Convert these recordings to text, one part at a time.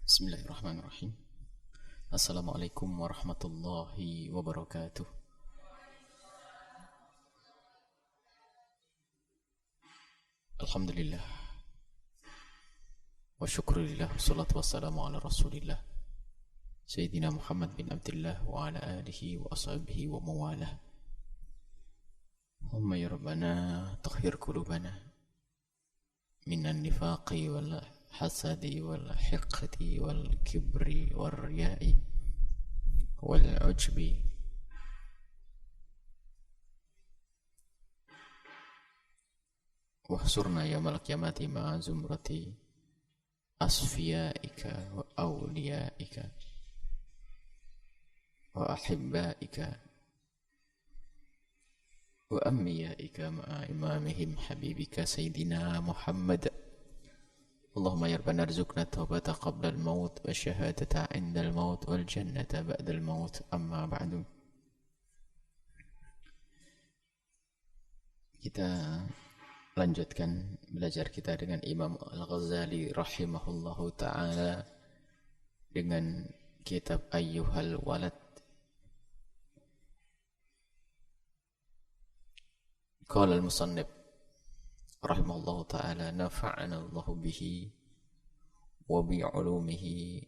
Bismillahirrahmanirrahim. Assalamualaikum warahmatullahi wabarakatuh. Alhamdulillah wa syukurillah, wassalatu wassalamu ala rasulillah Sayyidina Muhammad bin Abdullah wa ala alihi wa ashabihi wa mawalah. Allahumma ya Rabbana takhir qulubana minan nifaqi wal hasadi wal hiqdi wal kibri wal riya'i wal ujbi wahsurna yawmal qiyamati ma'a zumrati asfiyaika wa awliyaika wa ahibbaika wa ammiyaika ma'a imamihim habibika Sayyidina Muhammad. Allahumma ya Rabbana arzuqna taubata qabla al-maut wa syahadata inda al-maut wal jannata ba'da al-maut, amma ba'du. Kita lanjutkan belajar kita dengan Imam Al-Ghazali rahimahullahu ta'ala dengan kitab Ayyuhal Walad. Qala al-musannif rahimahullahu ta'ala nafa'ana Allahu bihi wa bi'ulumihi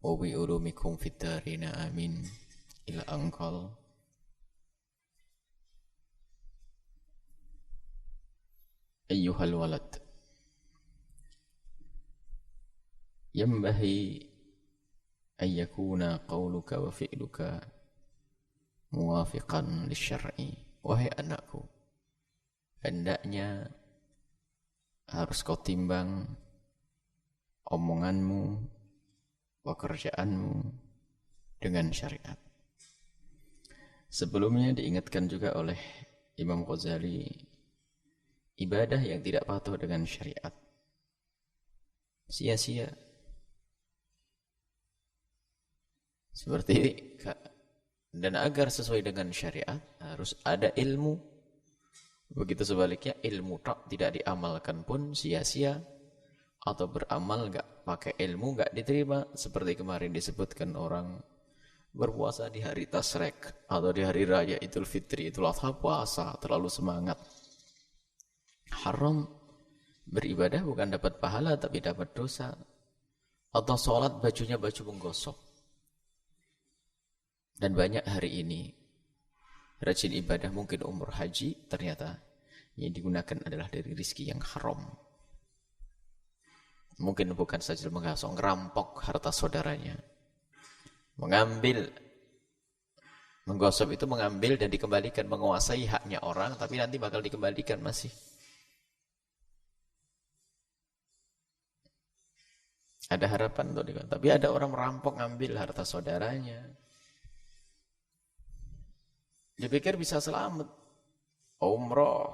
wa bi'ulumikum fid darina amin ila anqal. Ayyuhal walad, yanbaghi an yakuna qawluka wa fi'luka muwafiqan lisyar'i. Wahai anakku, hendaknya harus kau timbang omonganmu, pekerjaanmu dengan syariat. Sebelumnya diingatkan juga oleh Imam Ghazali, ibadah yang tidak patuh dengan syariat sia-sia. Seperti dan agar sesuai dengan syariat harus ada ilmu. Begitu sebaliknya, ilmu tidak diamalkan pun sia-sia, atau beramal nggak pakai ilmu nggak diterima. Seperti kemarin disebutkan orang berpuasa di hari Tasyrik atau di hari raya Idul Fitri, Idul Adha, puasa terlalu semangat. Haram. Beribadah bukan dapat pahala tapi dapat dosa. Atau sholat bajunya baju menggosok. Dan banyak hari ini rajin ibadah, mungkin umur haji, ternyata yang digunakan adalah dari rizki yang haram. Mungkin bukan saja menggosok, ngerampok harta saudaranya, mengambil. Menggosok itu mengambil dan dikembalikan, menguasai haknya orang, tapi nanti bakal dikembalikan masih. Ada harapan untuk dikembalikan, tapi ada orang merampok, ngambil harta saudaranya. Dia pikir bisa selamat. Umroh.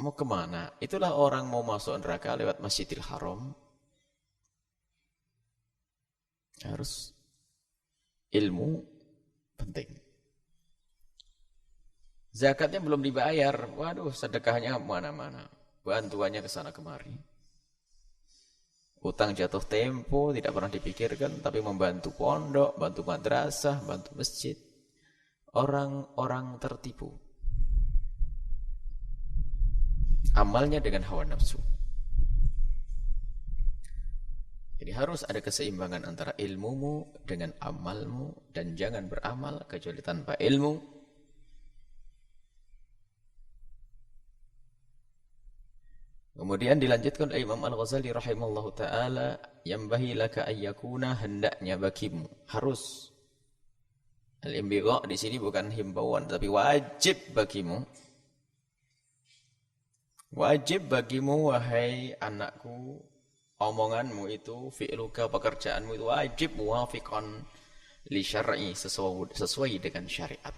Mau kemana? Itulah orang mau masuk neraka lewat Masjidil Haram. Harus ilmu penting. Zakatnya belum dibayar. Waduh, sedekahnya mana-mana. Bantuannya ke sana kemari. Utang jatuh tempo, tidak pernah dipikirkan, tapi membantu pondok, bantu madrasah, bantu masjid. Orang-orang tertipu. Amalnya dengan hawa nafsu. Jadi harus ada keseimbangan antara ilmumu dengan amalmu, dan jangan beramal kecuali tanpa ilmu. Kemudian dilanjutkan oleh Imam Al-Ghazali rahimahullahu ta'ala, yanbaghi laka ayyakuna, hendaknya bagimu, harus. Al-imbigha di sini bukan himbauan, tapi wajib bagimu. Wajib bagimu, wahai anakku, omonganmu itu, fi'luka, pekerjaanmu itu wajib muwafiqan li syar'i, sesuai dengan syariat.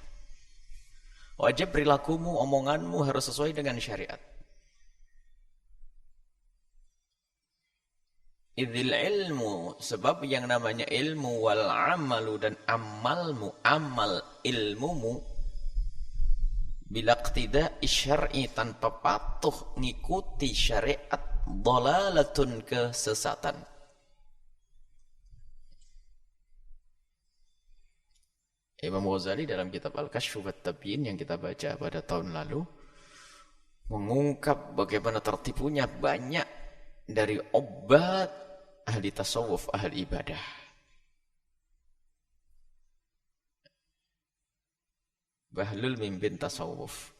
Wajib perilakumu, omonganmu harus sesuai dengan syariat. Idzil ilmu, sebab yang namanya ilmu, wal amalu, dan amalmu, amal ilmumu, bila iqtida syar'i, tanpa patuh ngikuti syariat, dhalalatun, kesesatan. Imam Ghazali dalam kitab Al-Kashf wat-Tabyin yang kita baca pada tahun lalu mengungkap bagaimana tertipunya banyak dari obat ahli tasawuf, ahli ibadah. Bahlul mimpin tasawuf.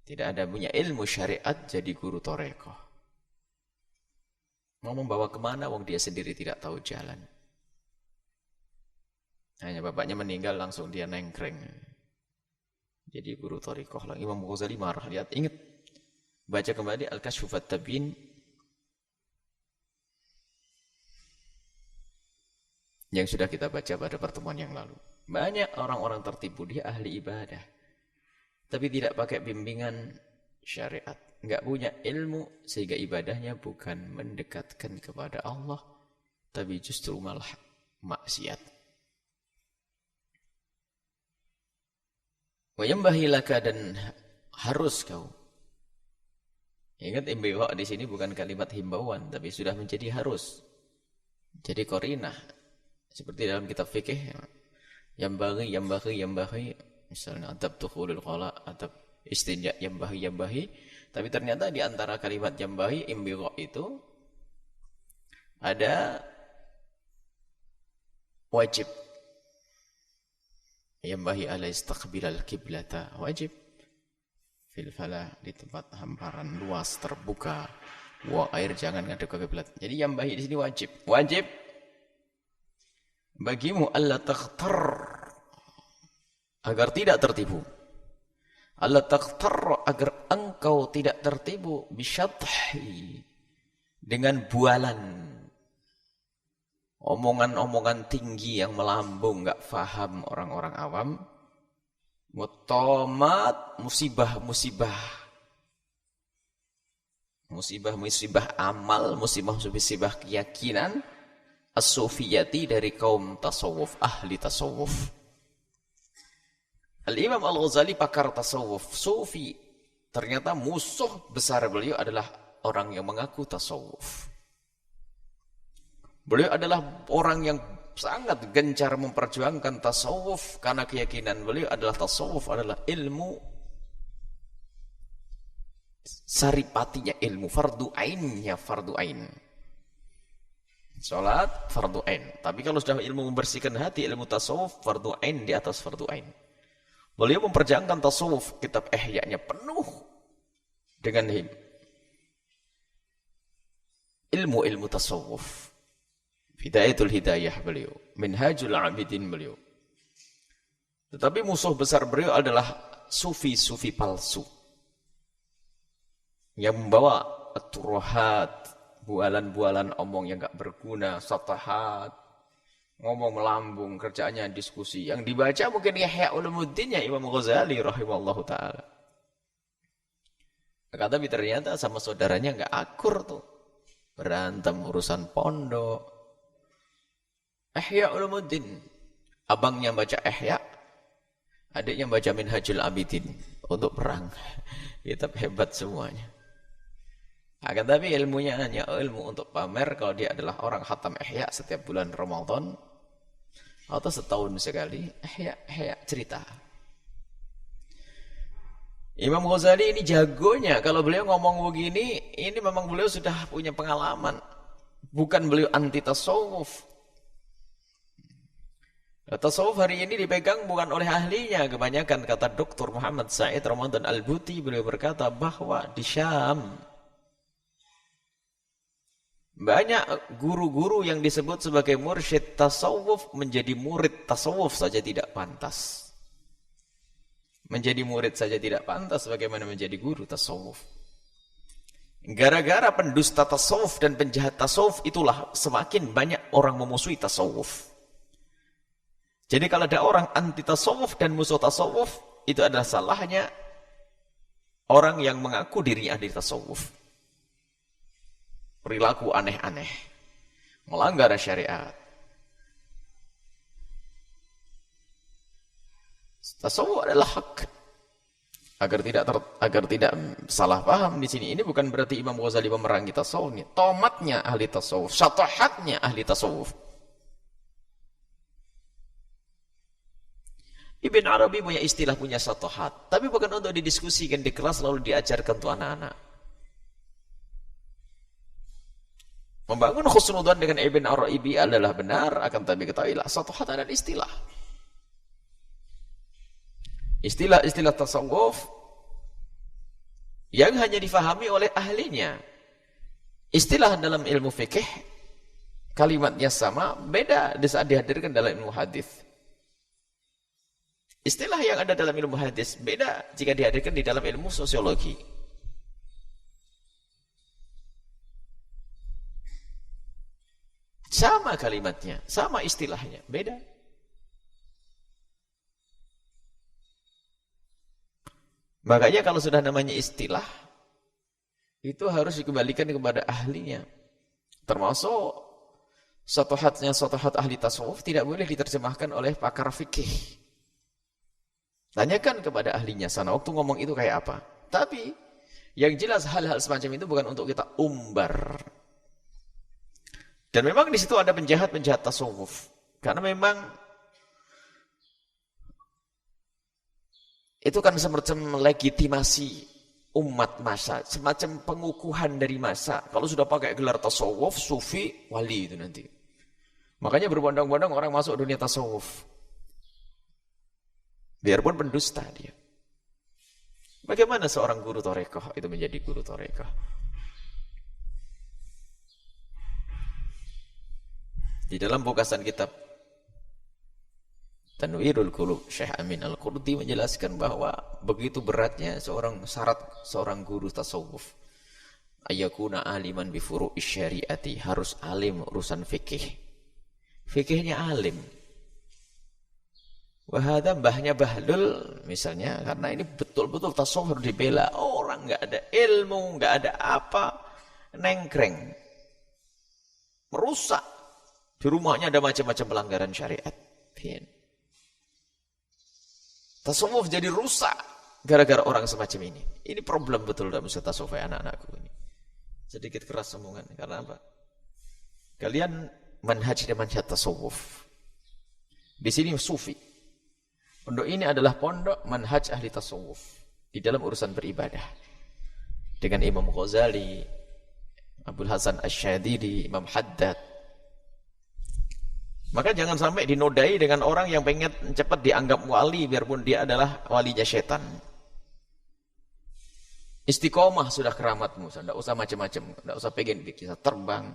Tidak ada punya ilmu syariat jadi guru torekoh. Mau membawa kemana wong dia sendiri tidak tahu jalan. Hanya bapaknya meninggal langsung dia nengkreng. Jadi guru torikoh lah. Imam Ghazali marah. Lihat, ingat. Baca kembali Al-Kashf wat-Tabyin. Yang sudah kita baca pada pertemuan yang lalu. Banyak orang-orang tertipu. Dia ahli ibadah. Tapi tidak pakai bimbingan syariat. Enggak punya ilmu. Sehingga ibadahnya bukan mendekatkan kepada Allah. Tapi justru malah maksiat. Wayambahi laka, dan harus kau. Ingat, imbawa di sini bukan kalimat himbauan, tapi sudah menjadi harus. Jadi qarinah. Seperti dalam kitab fikih, yambahi. Misalnya adab tukhulul qala, adab istinja, yambahi. Tapi ternyata di antara kalimat yambahi, imbawa itu ada wajib. Yambahi ala istaqbilal kiblata, wajib fil fala, di tempat hamparan luas terbuka, buang air jangan ngadep ke kiblat. Jadi yambahi di sini wajib bagimu alla taghtar, agar tidak tertipu, alla taghtar, agar engkau tidak tertipu, bisyadhi, dengan bualan omongan-omongan tinggi yang melambung, nggak faham orang-orang awam. Mutamat, musibah amal, musibah keyakinan, as-sufiyati, dari kaum tasawuf, ahli tasawuf. Al-Imam Al-Ghazali pakar tasawuf, sufi. Ternyata musuh besar beliau adalah orang yang mengaku tasawuf. Beliau adalah orang yang sangat gencar memperjuangkan tasawuf, karena keyakinan beliau adalah tasawuf adalah ilmu saripatinya, ilmu fardu ainnya, fardu ain. Salat fardu ain. Tapi kalau sudah ilmu membersihkan hati, ilmu tasawuf fardu ain di atas fardu ain. Beliau memperjuangkan tasawuf, kitab Ihya-nya penuh dengan ilmu tasawuf. Hidayatul hidayah beliau, Minhajul Abidin beliau. Tetapi musuh besar beliau adalah sufi-sufi palsu yang membawa turuhat, bualan-bualan omong yang gak berguna, satahat, ngomong melambung, kerjaannya diskusi. Yang dibaca mungkin Ihya Ulumuddin ya Imam Ghazali rahimahullahu ta'ala. Tapi ternyata sama saudaranya gak akur tuh, berantem urusan pondok. Ihya Ulumuddin, abangnya baca Ihya, adiknya baca Minhajul Abidin untuk perang. Kitab hebat semuanya. Akan tapi ilmunya hanya ilmu untuk pamer. Kalau dia adalah orang khatam Ihya setiap bulan Ramadan atau setahun sekali, Ihya cerita. Imam Ghazali ini jagonya. Kalau beliau ngomong begini, ini memang beliau sudah punya pengalaman. Bukan beliau anti tasawuf. Tasawuf hari ini dipegang bukan oleh ahlinya. Kebanyakan, kata Dr. Muhammad Said Ramadan Al-Buti, beliau berkata bahwa di Syam banyak guru-guru yang disebut sebagai mursyid tasawuf menjadi murid tasawuf saja tidak pantas. Menjadi murid saja tidak pantas, bagaimana menjadi guru tasawuf? Gara-gara pendusta tasawuf dan penjahat tasawuf itulah semakin banyak orang memusuhi tasawuf. Jadi kalau ada orang anti tasawuf dan musuh tasawuf, itu adalah salahnya orang yang mengaku dirinya ahli tasawuf. Perilaku aneh-aneh, melanggar syariat. Tasawuf adalah hak. Agar tidak salah paham di sini, ini bukan berarti Imam Ghazali memerangi tasawuf. Tomatnya ahli tasawuf, syatahatnya ahli tasawuf. Ibn Arabi punya istilah, punya satohat, tapi bukan untuk didiskusikan di kelas lalu diajarkan untuk anak-anak. Membangun husnudzon dengan Ibn Arabi adalah benar, akan tapi ketahuilah satohat adalah istilah. Istilah-istilah tasawuf yang hanya difahami oleh ahlinya. Istilah dalam ilmu fikih kalimatnya sama, beda di saat dihadirkan dalam ilmu hadis. Istilah yang ada dalam ilmu hadis beda jika dihadirkan di dalam ilmu sosiologi. Sama kalimatnya, sama istilahnya, beda. Makanya kalau sudah namanya istilah, itu harus dikembalikan kepada ahlinya. Termasuk satohat ahli tasawuf tidak boleh diterjemahkan oleh pakar fikih. Tanyakan kepada ahlinya sana, waktu ngomong itu kayak apa. Tapi, yang jelas hal-hal semacam itu bukan untuk kita umbar. Dan memang di situ ada penjahat-penjahat tasawuf. Karena memang itu kan semacam legitimasi umat masa, semacam pengukuhan dari masa. Kalau sudah pakai gelar tasawuf, sufi, wali itu nanti. Makanya berbondong-bondong orang masuk dunia tasawuf. Biarpun pendusta dia. Bagaimana seorang guru torekoh itu menjadi guru torekoh? Di dalam bukasan kitab Tanwirul Qulub, Syekh Amin Al-Qurdi menjelaskan bahwa begitu beratnya syarat seorang guru tasawuf. Ayyakuna aliman bi furu'is syariati, harus alim urusan fikih. Fikihnya alim. Wahada mbahnya Bahlul misalnya, karena ini betul-betul tasawuf harus dibela. Orang nggak ada ilmu, nggak ada apa, nengkreng, merusak. Di rumahnya ada macam-macam pelanggaran syariat. Tasawuf jadi rusak gara-gara orang semacam ini. Ini problem betul dalam usaha tasawuf anak-anakku ini. Sedikit keras omongan, karena apa? Kalian manhaj dan manhaj tasawuf. Di sini sufi. Pondok ini adalah pondok manhaj ahli tasawuf di dalam urusan beribadah. Dengan Imam Ghazali, Abdul Hasan Asy-Syadzili, Imam Haddad. Maka jangan sampai dinodai dengan orang yang pengen cepat dianggap wali biarpun dia adalah walinya setan. Istiqomah sudah keramatmu, tidak usah macam-macam, tidak usah pengen bisa terbang,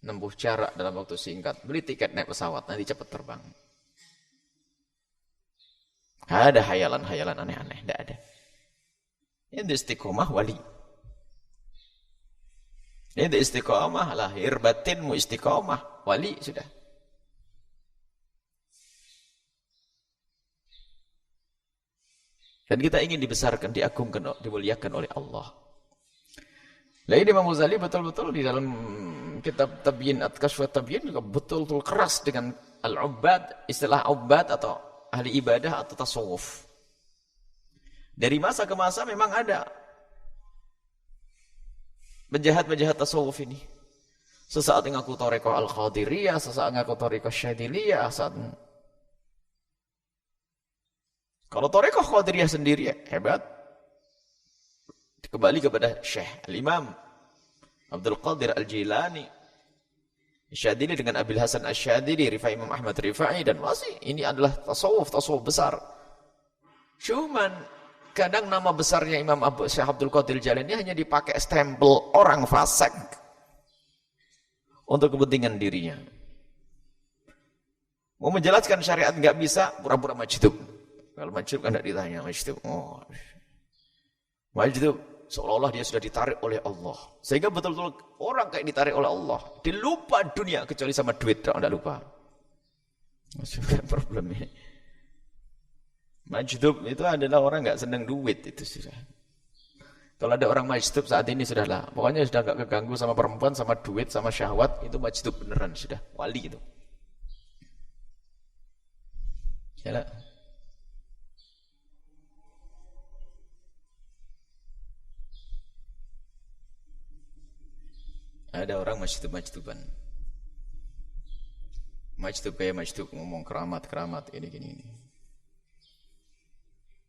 nempuh jarak dalam waktu singkat, beli tiket naik pesawat, nanti cepat terbang. Ada hayalan-hayalan aneh-aneh, tidak ada. Ini istiqomah wali. Ini istiqomah, lahir batinmu istiqomah, wali sudah. Dan kita ingin dibesarkan, diagungkan, dimuliakan oleh Allah. Nah ini Imam Ghazali betul-betul di dalam kitab Tabyin At-Kashf wa Tabyin juga betul-betul keras dengan al-ubbad, istilah ubbad atau ahli ibadah atau tasawuf. Dari masa ke masa memang ada penjahat-penjahat tasawuf ini. Sesaat ngaku thariqah al-Qadiriyah, sesaat ngaku thariqah Syadziliyah, kalau thariqah Qadiriyah sendiri hebat. Kembali kepada Syekh Al-Imam Abdul Qadir Al-Jilani, Syadzili dengan Abil Hasan Asy-Syadzili, Rifai Imam Ahmad Rifai, dan masih ini adalah tasawuf besar. Cuman kadang nama besarnya Imam Syekh Abdul Qadir Al-Jilani hanya dipakai stempel orang fasik untuk kepentingan dirinya. Mau menjelaskan syariat nggak bisa, pura-pura majdub. Kalau majdub kan tidak ditanya, majdub. Oh. Majdub seolah-olah dia sudah ditarik oleh Allah. Sehingga betul-betul orang kayak ditarik oleh Allah. Dia lupa dunia kecuali sama duit, tidak lupa. Maksudnya problem ini. Majdub itu adalah orang nggak senang duit itu sudah. Kalau ada orang majdub saat ini sudahlah. Pokoknya sudah nggak keganggu sama perempuan, sama duit, sama syahwat, itu majdub beneran sudah. Wali itu. Yalah. Ada orang majdub-majduban. Majdub kayak majdub ngomong keramat ini gini.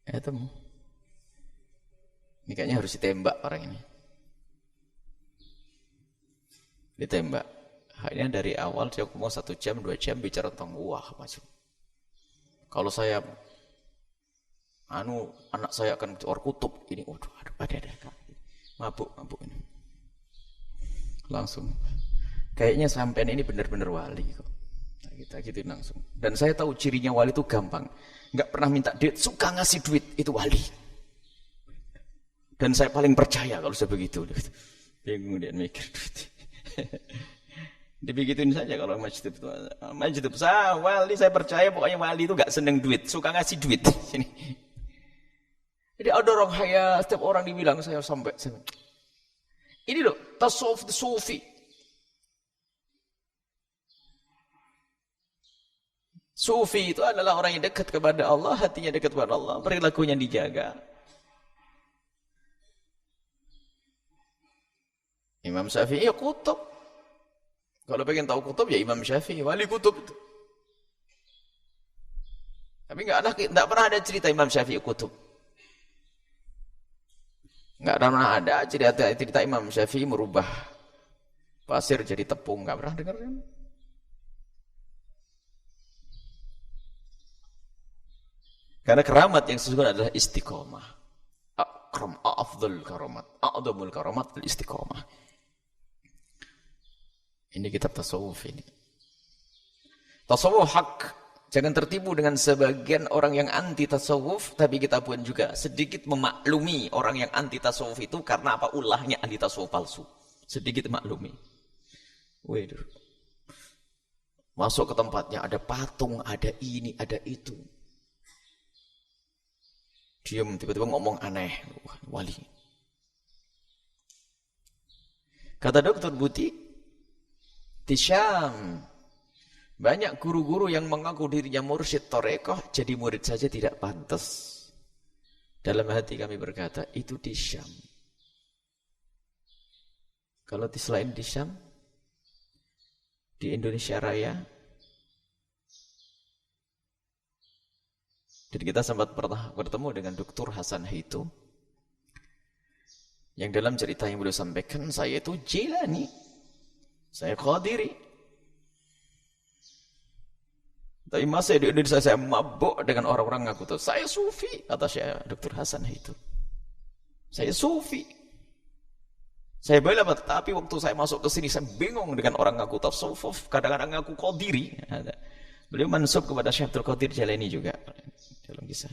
Ya temu. Ini kayaknya harus ditembak orang ini. Ditembak. Akhirnya dari awal dia mau 1 jam, 2 jam bicara tentang wah macam. Kalau saya anak saya akan keluar kutub ini, waduh, ada mabuk ini. Langsung. Kayaknya sampean ini benar-benar wali kok. Nah, kita gituin langsung. Dan saya tahu cirinya wali itu gampang. Enggak pernah minta duit, suka ngasih duit, itu wali. Dan saya paling percaya kalau saya begitu. Bingung dia mikir duit. Dibegituin saja kalau masjid itu saya wali, saya percaya pokoknya wali itu enggak seneng duit, suka ngasih duit. Jadi ada orang kaya, setiap orang dibilang saya sampai. Ini loh, tasawuf sufi. Sufi itu adalah orang yang dekat kepada Allah, hatinya dekat kepada Allah, perilakunya dijaga. Imam Syafi'i ya kutub. Kalau pengen tahu kutub ya Imam Syafi'i, wali kutub itu. Tapi enggak pernah ada cerita Imam Syafi'i kutub. Enggak pernah ada cerita Imam Syafi'i merubah pasir jadi tepung, enggak pernah dengar kan? Karena keramat yang sesungguhnya adalah istiqomah. Afdhal karamat, a'dhamul karamat al-istiqomah. Ini kitab tasawuf ini. Tasawuf hak. Jangan tertipu dengan sebagian orang yang anti tasawuf, tapi kita pun juga sedikit memaklumi orang yang anti tasawuf itu karena apa? Ulahnya anti tasawuf palsu. Sedikit maklumi. Waduh. Masuk ke tempatnya ada patung, ada ini, ada itu. Diam, tiba-tiba ngomong aneh. Wali. Kata Dr. Buti, di Syam, banyak guru-guru yang mengaku dirinya mursyid Torekoh, jadi murid saja tidak pantas. Dalam hati kami berkata, itu di Syam. Kalau selain di Syam, di Indonesia Raya, dan kita sempat pernah bertemu dengan Dr. Hasan Haitu, yang dalam cerita yang beliau sampaikan, saya itu Jilani, saya Qadiri. Tapi masa di Indonesia saya mabuk dengan orang-orang ngaku tahu saya Sufi, kata saya Dr. Hasan Haitu. Saya Sufi. Saya bela, tapi waktu saya masuk ke sini saya bingung dengan orang ngaku tasawuf, kadang-kadang ngaku Qadiri. Beliau mansub kepada Syekh Abdul Qadir Jailani juga dalam kisah.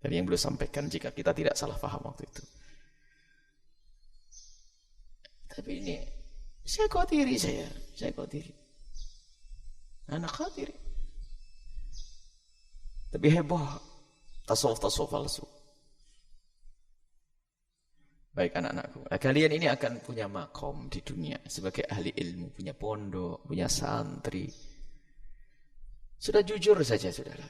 Dari yang beliau sampaikan jika kita tidak salah paham waktu itu. Tapi ini saya Qadiri, saya Qadiri. Anak Qadiri. Tapi heboh tasawuf palsu. Baik anak-anakku, kalian ini akan punya makom di dunia sebagai ahli ilmu, punya pondok, punya santri. Sudah jujur saja, saudara.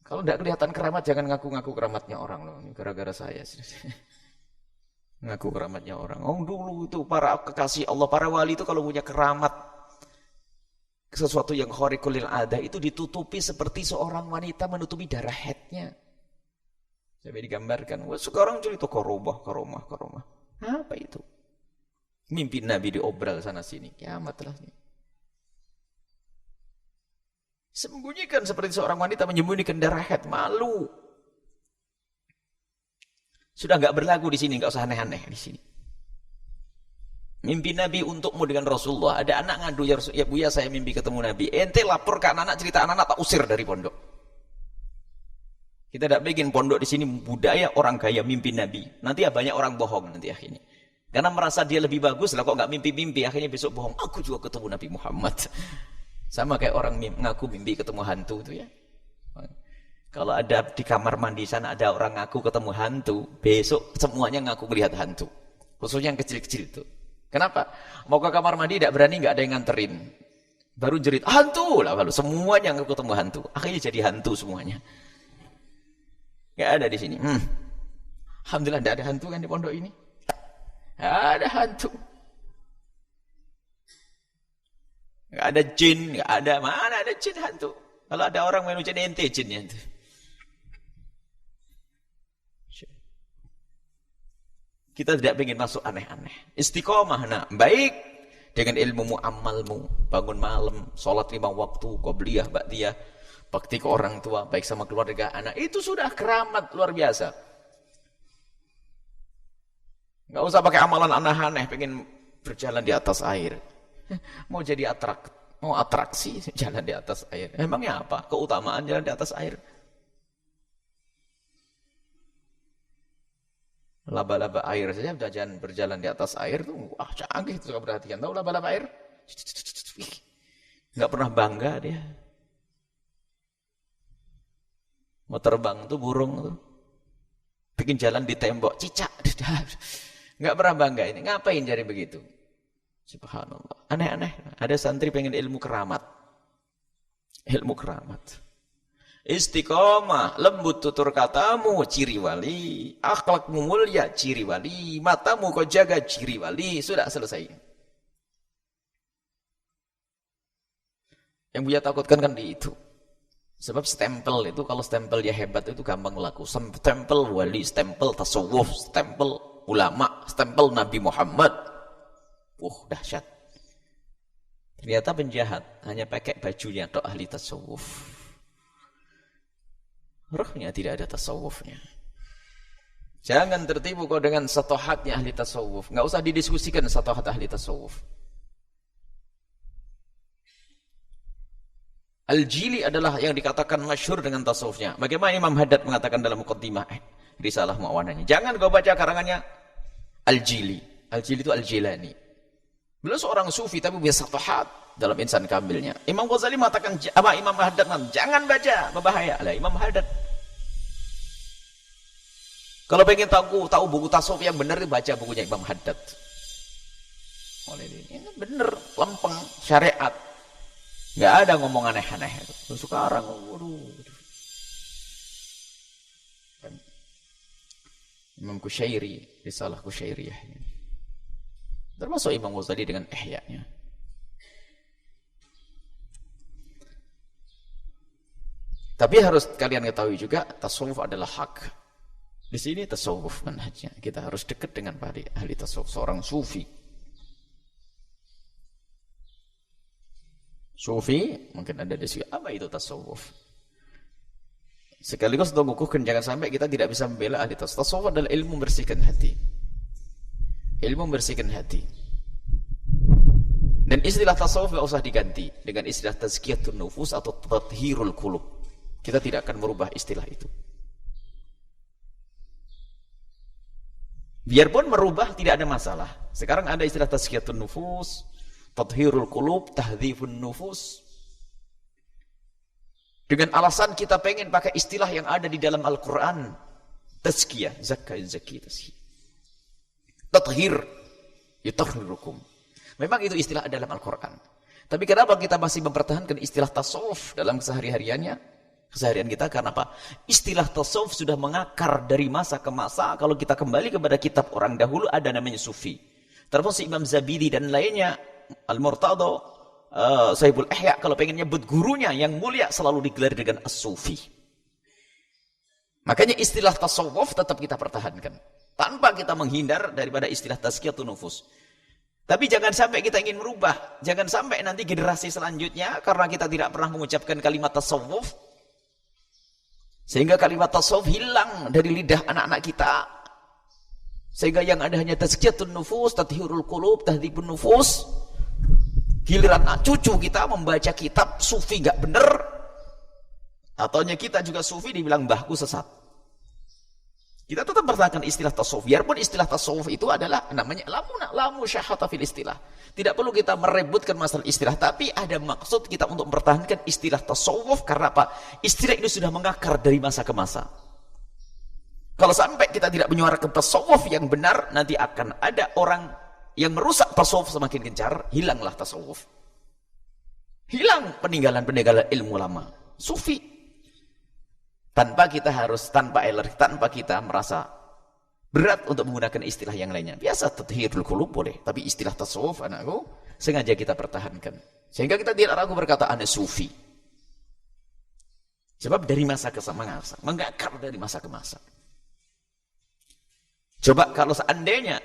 Kalau tidak kelihatan keramat, jangan ngaku-ngaku keramatnya orang loh. Ini gara-gara saya. Ngaku keramatnya orang. Oh dulu itu para kekasih Allah, para wali itu kalau punya keramat, sesuatu yang khariqul adah itu ditutupi seperti seorang wanita menutupi darah haidnya. Sampai digambarkan, wah sekarang cerita karomah. Apa itu? Mimpi Nabi diobral sana sini, kiamat lah. Sembunyikan seperti seorang wanita menyembunyikan darah haid, malu. Sudah enggak berlagu di sini, enggak usah aneh-aneh di sini. Mimpi Nabi untukmu dengan Rasulullah. Ada anak ngadu, ya Buya saya mimpi ketemu Nabi. Ente lapor ke anak-anak, cerita anak-anak tak usir dari pondok. Kita tidak bikin pondok di sini budaya orang gaya mimpi Nabi. Nanti ya banyak orang bohong nanti akhirnya. Karena merasa dia lebih bagus lah kok nggak mimpi-mimpi, akhirnya besok bohong. Aku juga ketemu Nabi Muhammad. Sama kayak orang ngaku mimpi ketemu hantu itu ya. Kalau ada di kamar mandi sana ada orang ngaku ketemu hantu, besok semuanya ngaku melihat hantu. Khususnya yang kecil-kecil itu. Kenapa? Mau ke kamar mandi tidak berani, nggak ada yang nganterin. Baru jerit hantu lah, lalu semuanya ngaku ketemu hantu. Akhirnya jadi hantu semuanya. Nggak ada di sini. Alhamdulillah tidak ada hantu kan di pondok ini. Nggak ada hantu. Nggak ada jin, nggak ada, mana ada jin hantu. Kalau ada orang menuju ente jinnya itu. Kita tidak ingin masuk aneh-aneh. Istiqomah, nah, baik dengan ilmumu, amalmu, bangun malam, sholat 5 waktu, qobliyah, ba'diyah, bakti ke orang tua, baik sama keluarga, anak, itu sudah keramat luar biasa. Nggak usah pakai amalan aneh-aneh, pengen berjalan di atas air. Mau jadi mau atraksi jalan di atas air. Emangnya apa? Keutamaan jalan di atas air. Laba-laba air saja berjalan di atas air tuh, wah canggih tuh perhatian. Tahu laba-laba air? Nggak pernah bangga dia. Mau terbang tuh burung tuh, bikin jalan di tembok, cicak. Nggak pernah bangga ini. Ngapain jadi begitu? Subhanallah. Aneh-aneh. Ada santri pengen ilmu keramat. Ilmu keramat. Istiqomah, lembut tutur katamu, ciri wali. Akhlakmu mulia, ciri wali. Matamu kau jaga, ciri wali. Sudah selesai. Yang Buya takutkan kan di itu. Sebab stempel itu, kalau stempel dia hebat itu gampang laku. Stempel wali, stempel tasawuf, stempel ulama, stempel Nabi Muhammad. Dahsyat. Ternyata penjahat hanya pakai bajunya tok ahli tasawuf. Rohnya tidak ada tasawufnya. Jangan tertipu kau dengan satohatnya ahli tasawuf. Nggak usah didiskusikan satohat ahli tasawuf. Al-Jili adalah yang dikatakan masyhur dengan tasawufnya. Bagaimana Imam Haddad mengatakan dalam muqaddimah risalah Mu'awanahnya. Jangan kau baca karangannya Al-Jili. Al-Jili itu Al-Jilani. Beliau seorang sufi tapi punya satohat dalam Insan Kamilnya. Imam Ghazali mengatakan, Imam Haddad jangan baca, berbahaya. Lah Imam Haddad. Kalau pengen tahu buku tasawuf yang benar, baca bukunya Imam Haddad. Oleh ini benar, lempeng syariat. Nggak ada ngomong aneh-aneh. Sekarang, waduh. Imam Kusyairi, risalah Kusyairiyah. Termasuk Imam Ghazali dengan Ihya-nya. Tapi harus kalian ketahui juga, tasawuf adalah hak. Di sini tasawuf manhajnya. Kita harus dekat dengan ahli tasawuf, seorang sufi. Sufi, mungkin ada di sini. Apa itu tasawuf? Sekaligus untuk mengukuhkan, jangan sampai kita tidak bisa membela ahli tasawuf. Tasawuf adalah ilmu membersihkan hati. Ilmu membersihkan hati. Dan istilah tasawuf tidak usah diganti dengan istilah tazkiyatun nufus atau tathhirul qulub. Kita tidak akan merubah istilah itu. Biarpun merubah tidak ada masalah. Sekarang ada istilah tazkiyatun nufus, tathhirul qulub, tahdzifun nufus. Dengan alasan kita pengen pakai istilah yang ada di dalam Al-Quran. Tazkiyah, zakka, zaki, tazkiyah. Tathhir, yutahhirukum. Memang itu istilah dalam Al-Quran. Tapi kenapa kita masih mempertahankan istilah tasawuf dalam keseharian kita? Karena apa? Istilah tasawuf sudah mengakar dari masa ke masa. Kalau kita kembali kepada kitab orang dahulu, ada namanya sufi. Termasuk Imam Zabidi dan lainnya, Al-Murtadha, Sahibul Ihya, kalau pengen nyebut gurunya yang mulia selalu digelar dengan as-sufi. Makanya istilah tasawuf tetap kita pertahankan. Tanpa kita menghindar daripada istilah tazkiyatun nufus. Tapi jangan sampai kita ingin merubah. Jangan sampai nanti generasi selanjutnya, karena kita tidak pernah mengucapkan kalimat tasawuf, sehingga kalimat tasawuf hilang dari lidah anak-anak kita. Sehingga yang ada hanya tazkiyatun nufus, tathhirul qulub, tahdzibun nufus. Giliran cucu kita membaca kitab sufi gak bener, ataunya kita juga sufi dibilang mbahku sesat. Kita tetap pertahankan istilah tasawuf. Biarpun istilah tasawuf itu adalah namanya la musyahata fil istilah. Tidak perlu kita merebutkan masalah istilah, tapi ada maksud kita untuk mempertahankan istilah tasawuf. Karena apa? Istilah ini sudah mengakar dari masa ke masa. Kalau sampai kita tidak menyuarakan tasawuf yang benar, nanti akan ada orang yang merusak tasawuf semakin gencar. Hilanglah tasawuf. Hilang peninggalan-peninggalan ilmu lama. Sufi. Tanpa kita tanpa kita merasa berat untuk menggunakan istilah yang lainnya. Biasa tathhirul qulub boleh, tapi istilah tasawuf anakku sengaja kita pertahankan. Sehingga kita tidak ragu berkata anak sufi. Sebab dari masa ke masa, mengakar dari masa ke masa. Coba kalau seandainya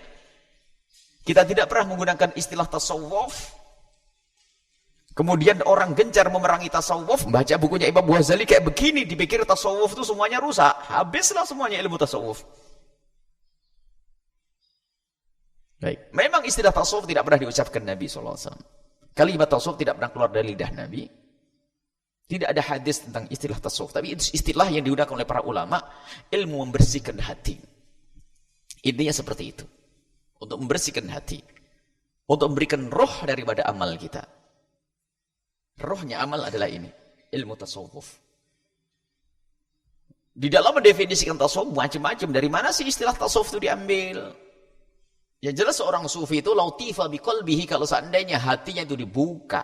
kita tidak pernah menggunakan istilah tasawuf, kemudian orang gencar memerangi tasawuf, baca bukunya Imam Ghazali kayak begini, dipikir tasawuf itu semuanya rusak, habislah semuanya ilmu tasawuf. Baik, memang istilah tasawuf tidak pernah diucapkan Nabi SAW. Kalimat tasawuf tidak pernah keluar dari lidah Nabi. Tidak ada hadis tentang istilah tasawuf, tapi itu istilah yang digunakan oleh para ulama, ilmu membersihkan hati. Intinya seperti itu. Untuk membersihkan hati. Untuk memberikan roh daripada amal kita. Rohnya amal adalah ini, ilmu tasawuf. Di dalam mendefinisikan tasawuf macam-macam. Dari mana sih istilah tasawuf itu diambil? Yang jelas seorang sufi itu lautifa biqalbihi, kalau seandainya hatinya itu dibuka,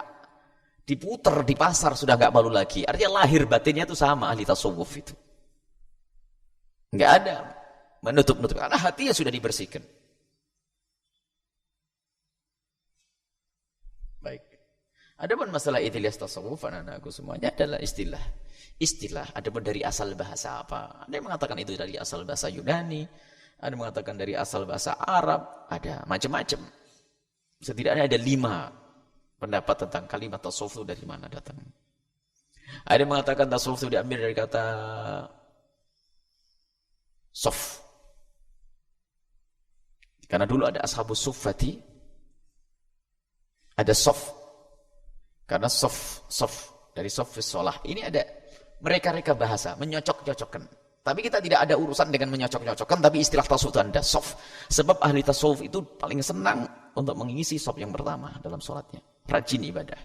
diputer di pasar sudah nggak malu lagi. Artinya lahir batinnya itu sama ahli tasawuf itu. Nggak ada menutup-nutup karena hatinya sudah dibersihkan. Baik. Adapun masalah istilah tasawuf, anak-anakku semuanya adalah istilah. Istilah, adapun dari asal bahasa apa? Ada yang mengatakan itu dari asal bahasa Yunani, ada yang mengatakan dari asal bahasa Arab, ada macam-macam. Setidaknya ada 5 pendapat tentang kalimat tasawuf itu dari mana datang. Ada yang mengatakan tasawuf itu diambil dari kata sof. Karena dulu ada ashabus suffati, ada sof. Karena sof dari sofis sholah. Ini ada mereka-reka bahasa, menyocok-cocokkan. Tapi kita tidak ada urusan dengan menyocok-cocokkan, tapi istilah tasawuf itu ada sof. Sebab ahli tasawuf itu paling senang untuk mengisi sof yang pertama dalam sholatnya. Rajin ibadah.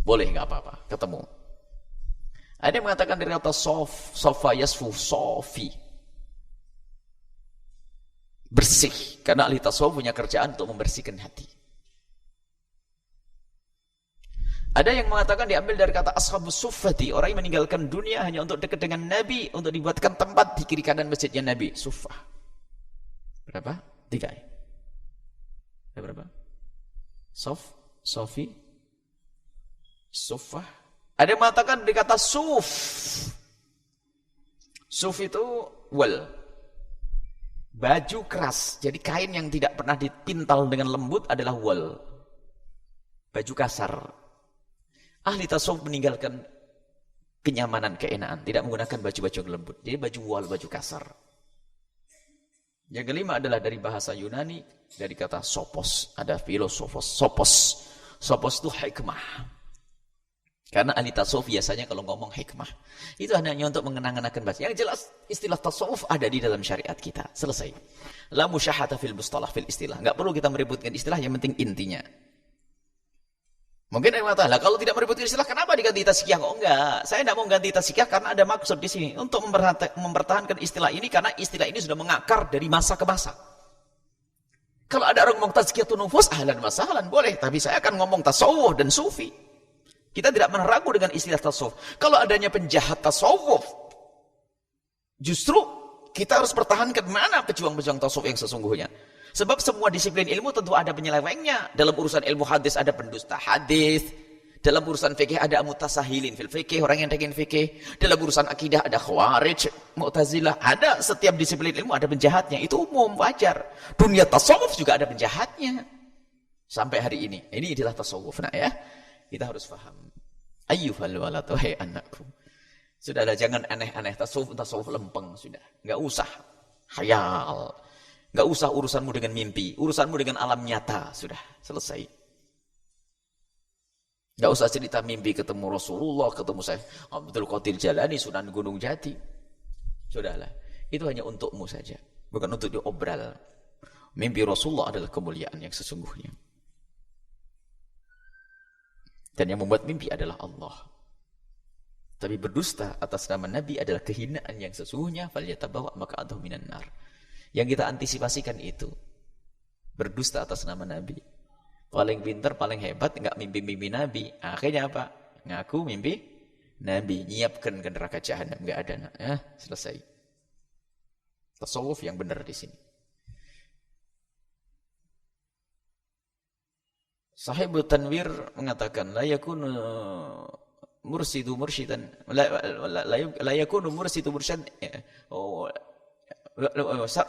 Boleh nggak apa-apa, ketemu. Ada yang mengatakan dari kata sof, sofa yasfu, sofi. Bersih. Karena ahli tasawuf punya kerjaan untuk membersihkan hati. Ada yang mengatakan diambil dari kata ashabus suffati, orang yang meninggalkan dunia hanya untuk dekat dengan Nabi, untuk dibuatkan tempat di kiri kanan masjidnya Nabi. Suffah. Berapa? 3. Ada berapa? Sof, sofi, suffah. Ada yang mengatakan dari kata suf. Suf itu wal. Baju keras. Jadi kain yang tidak pernah dipintal dengan lembut adalah wal. Baju kasar. Ahli tasawuf meninggalkan kenyamanan, keenaan, tidak menggunakan baju-baju lembut. Jadi baju wal, baju kasar. Yang kelima adalah dari bahasa Yunani, dari kata sopos. Ada filosofos, sopos. Sopos itu hikmah. Karena ahli tasawuf biasanya kalau ngomong hikmah, itu hanya untuk mengenang-enangkan bahasa. Yang jelas istilah tasawuf ada di dalam syariat kita. Selesai. La musyahata fil mustalah fil istilah. Enggak perlu kita meributkan istilah, yang penting intinya. Mungkin ada yang mengatakan, kalau tidak meributkan istilah, kenapa diganti taskiyah? Kok enggak? Saya tidak mau ganti taskiyah karena ada maksud di sini. Untuk mempertahankan istilah ini, karena istilah ini sudah mengakar dari masa ke masa. Kalau ada orang ngomong tazkiyatun nufus, ahlan wa sahlan, boleh. Tapi saya akan ngomong tasawuf dan sufi. Kita tidak meneragu dengan istilah tasawuf. Kalau adanya penjahat tasawuf, justru kita harus pertahankan mana pejuang-pejuang tasawuf yang sesungguhnya. Sebab semua disiplin ilmu tentu ada penyelewengnya. Dalam urusan ilmu hadis ada pendusta hadis. Dalam urusan fikih ada mutasahilin fil fikih, orang yang ingin fikih. Dalam urusan akidah ada khawarij, mu'tazilah. Ada setiap disiplin ilmu ada penjahatnya. Itu umum, wajar. Dunia tasawuf juga ada penjahatnya. Sampai hari ini. Ini adalah tasawuf. Nah ya, kita harus paham. Ayyuhal walad, wahai anakku. Sudahlah, jangan aneh-aneh. Tasawuf lempeng sudah. Enggak usah khayal. Enggak usah urusanmu dengan mimpi, urusanmu dengan alam nyata, sudah selesai. Enggak usah cerita mimpi ketemu Rasulullah, ketemu saya Abdul Qadir Jalani, Sunan Gunung Jati. Sudahlah, itu hanya untukmu saja, bukan untuk diobral. Mimpi Rasulullah adalah kemuliaan yang sesungguhnya. Dan yang membuat mimpi adalah Allah. Tapi berdusta atas nama Nabi adalah kehinaan yang sesungguhnya, falyatabawa maq'adahu minan nar. Yang kita antisipasikan itu berdusta atas nama Nabi. Paling pintar, paling hebat, nggak mimpi-mimpi Nabi. Akhirnya apa? Ngaku mimpi Nabi, nyiapkan ke neraka jahanam, nggak ada. Selesai. Tasawuf yang benar di sini. Sahibul Tanwir mengatakan, la yakunu mursidu mursyidan, la yakunu mursidu mursyidan.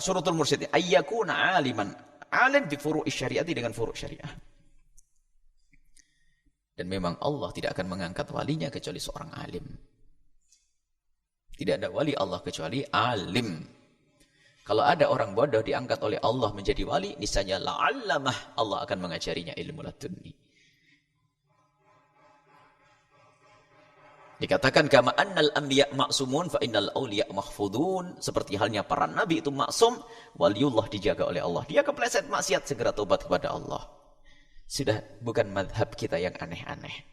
Syurutul mursyid ayyakuna aliman, alim bi furu'i syariati, dengan furu' syariah. Dan memang Allah tidak akan mengangkat walinya kecuali seorang alim. Tidak ada wali Allah kecuali alim. Kalau ada orang bodoh diangkat oleh Allah menjadi wali, niscaya la'allamah, Allah akan mengajarinya ilmu ladunni. Dikatakan kama annal anbiya ma'sumun fa innal awliya mahfudun, seperti halnya para nabi itu maksum, waliullah dijaga oleh Allah. Dia kepleset maksiat, segera tobat kepada Allah. Sudah bukan madhab kita yang aneh-aneh.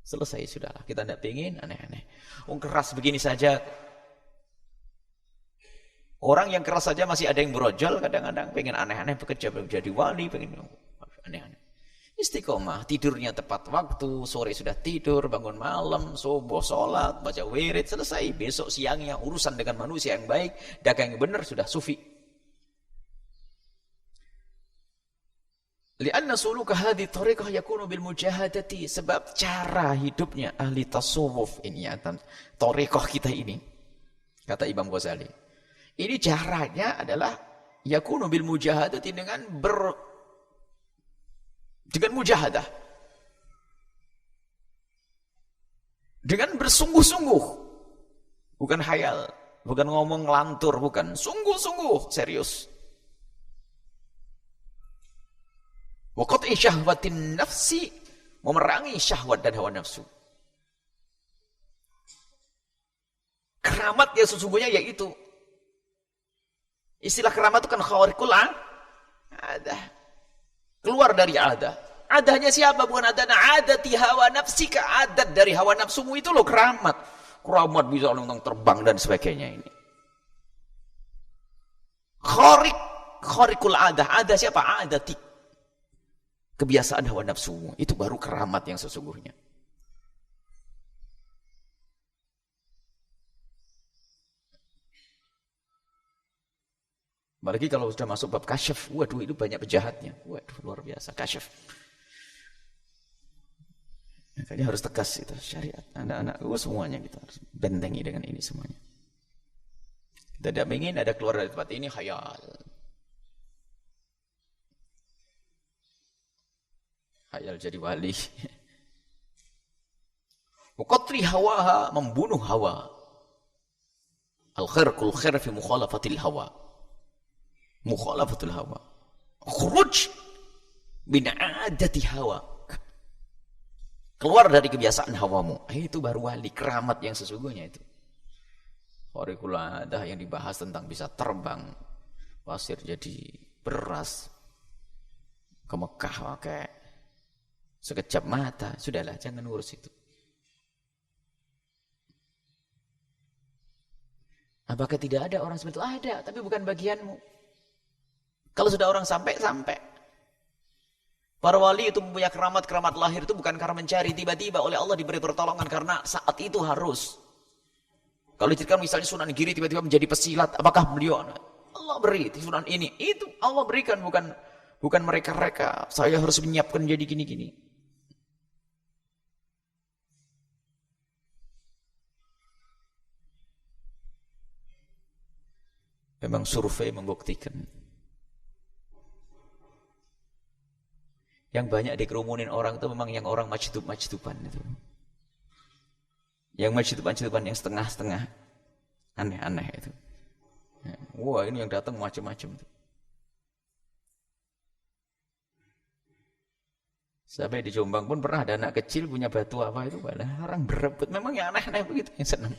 Selesai sudahlah, kita tidak ingin aneh-aneh. Keras begini saja. Orang yang keras saja masih ada yang berojol kadang-kadang, pengen aneh-aneh bekerja menjadi wali, pengen aneh-aneh. Istiqomah, tidurnya tepat waktu, sore sudah tidur, bangun malam, subuh sholat, baca wirid, selesai. Besok siangnya urusan dengan manusia yang baik, dagang yang benar, sudah sufi. Lianna suluka hadhi tariqah yakunu bil mujahadati, sebab cara hidupnya ahli tasawuf ini, tariqah kita ini, kata Imam Ghazali, ini caranya adalah yakunu bil mujahadati, dengan mujahadah, dengan bersungguh-sungguh, bukan khayal, bukan ngomong ngelantur, bukan, sungguh-sungguh, serius. Wa qat'i syahwatin nafsi, memerangi syahwat dan hawa nafsu. Keramat yang sesungguhnya yaitu, istilah keramat itu kan khawariqul adah, keluar dari adah. Adahnya siapa? Bukan adati hawa nafsika, adat dari hawa nafsumu itu loh keramat. Keramat bisa langsung terbang dan sebagainya ini. Khawariqul adah, adah siapa? Adati, kebiasaan hawa nafsumu, itu baru keramat yang sesungguhnya. Apalagi kalau sudah masuk bab kasyaf, waduh itu banyak penjahatnya, waduh luar biasa kasyaf. Makanya harus tegas itu syariat. Anak-anak semuanya kita harus bentengi dengan ini semuanya. Kita tidak ingin ada keluar dari tempat ini khayal. Khayal jadi wali. Muqatri hawaha, membunuh hawa. Al-khair kul khair fi mukhalafatil hawa. Mukhalafatul hawa. Khuruj bin adati hawa. Keluar dari kebiasaan hawamu. Itu baru wali, keramat yang sesungguhnya itu. Khariqul adah yang dibahas tentang bisa terbang, pasir jadi beras, ke Mekah pakai sekejap mata, sudahlah, jangan urus itu. Apakah tidak ada orang seperti itu? Ada, tapi bukan bagianmu. Kalau sudah orang sampai. Para wali itu punya keramat lahir itu bukan karena mencari, tiba-tiba oleh Allah diberi pertolongan karena saat itu harus. Kalau diceritakan misalnya Sunan Giri tiba-tiba menjadi pesilat, apakah beliau? Allah beri Sunan ini, itu Allah berikan, bukan mereka. Saya harus menyiapkan jadi gini-gini. Memang survei membuktikan. Yang banyak dikerumunin orang itu memang yang orang majdub-majduban itu. Yang majdub-majduban yang setengah-setengah. Aneh-aneh itu. Wah, ini yang datang macam-macam itu. Sampai di Jombang pun pernah ada anak kecil punya batu apa itu, orang berebut. Memang yang aneh-aneh begitu yang senang.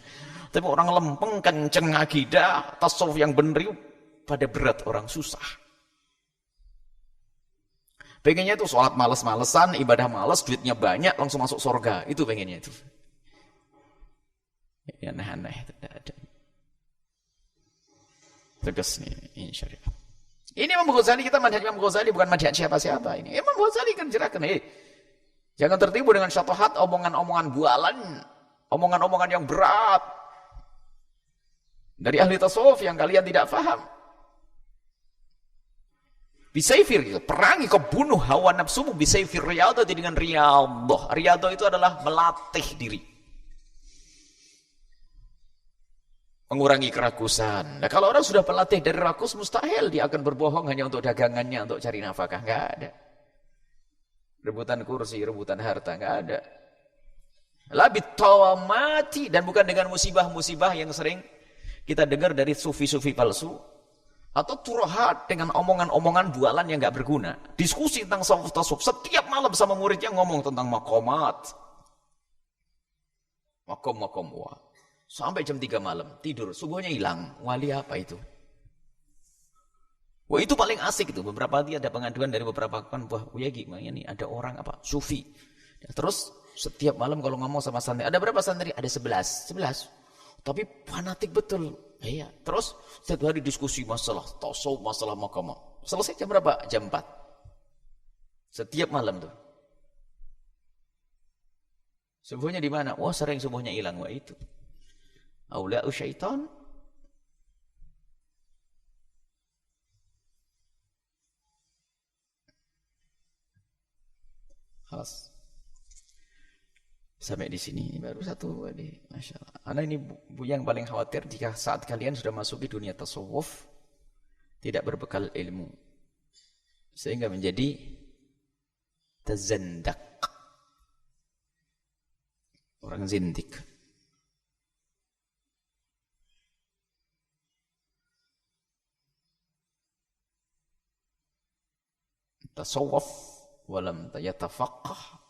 Tapi orang lempeng, kenceng akidah, tasawuf yang bener pada berat orang susah. Pengennya itu sholat males-malesan, ibadah males, duitnya banyak, langsung masuk surga. Itu pengennya itu. Ya, aneh-aneh, tidak ada. Tegas nih, ini syariat. Ini Imam Ghazali, kita manhaj Imam Ghazali, bukan manhaj siapa-siapa ini. Imam Ghazali kan jelaskan, jangan tertipu dengan syatohat, omongan-omongan bualan, omongan-omongan yang berat. Dari ahli tasawuf yang kalian tidak paham. Bisaifir, perangi, kau bunuh hawa nafsumu, bisaifir riyadhah, dengan riyadhah. Riyadhah itu adalah melatih diri. mengurangi kerakusan. Nah, kalau orang sudah pelatih dari rakus, mustahil dia akan berbohong hanya untuk dagangannya, untuk cari nafkah. Nggak ada. Rebutan kursi, rebutan harta, nggak ada. Labit tawamati, dan bukan dengan musibah-musibah yang sering kita dengar dari sufi-sufi palsu, atau turohat dengan omongan-omongan bualan yang nggak berguna. Diskusi tentang tasawuf setiap malam sama muridnya ngomong tentang makomat, makom wah. Sampai jam 3 malam tidur, subuhnya hilang. Wali apa itu? Wah, itu paling asik itu. Beberapa kali ada pengaduan dari beberapa kawan, wah ya gimana nih, ada orang apa sufi. Terus setiap malam kalau ngomong sama santri, ada berapa santri? Ada 11. Tapi fanatik betul. Iya. Terus setiap hari diskusi masalah tasawuf, masalah makamah. Selesai jam berapa? Jam 4. Setiap malam tuh. Subuhnya di mana? Wah, sering subuhnya hilang. Wah, itu aulia syaitan. Halas. Sampai di sini baru satu tadi, masya Allah. Karena ini bu yang paling khawatir jika saat kalian sudah masuk di dunia tasawuf tidak berbekal ilmu, sehingga menjadi tazandak, orang zindik. Tasawuf walam yatafaqqah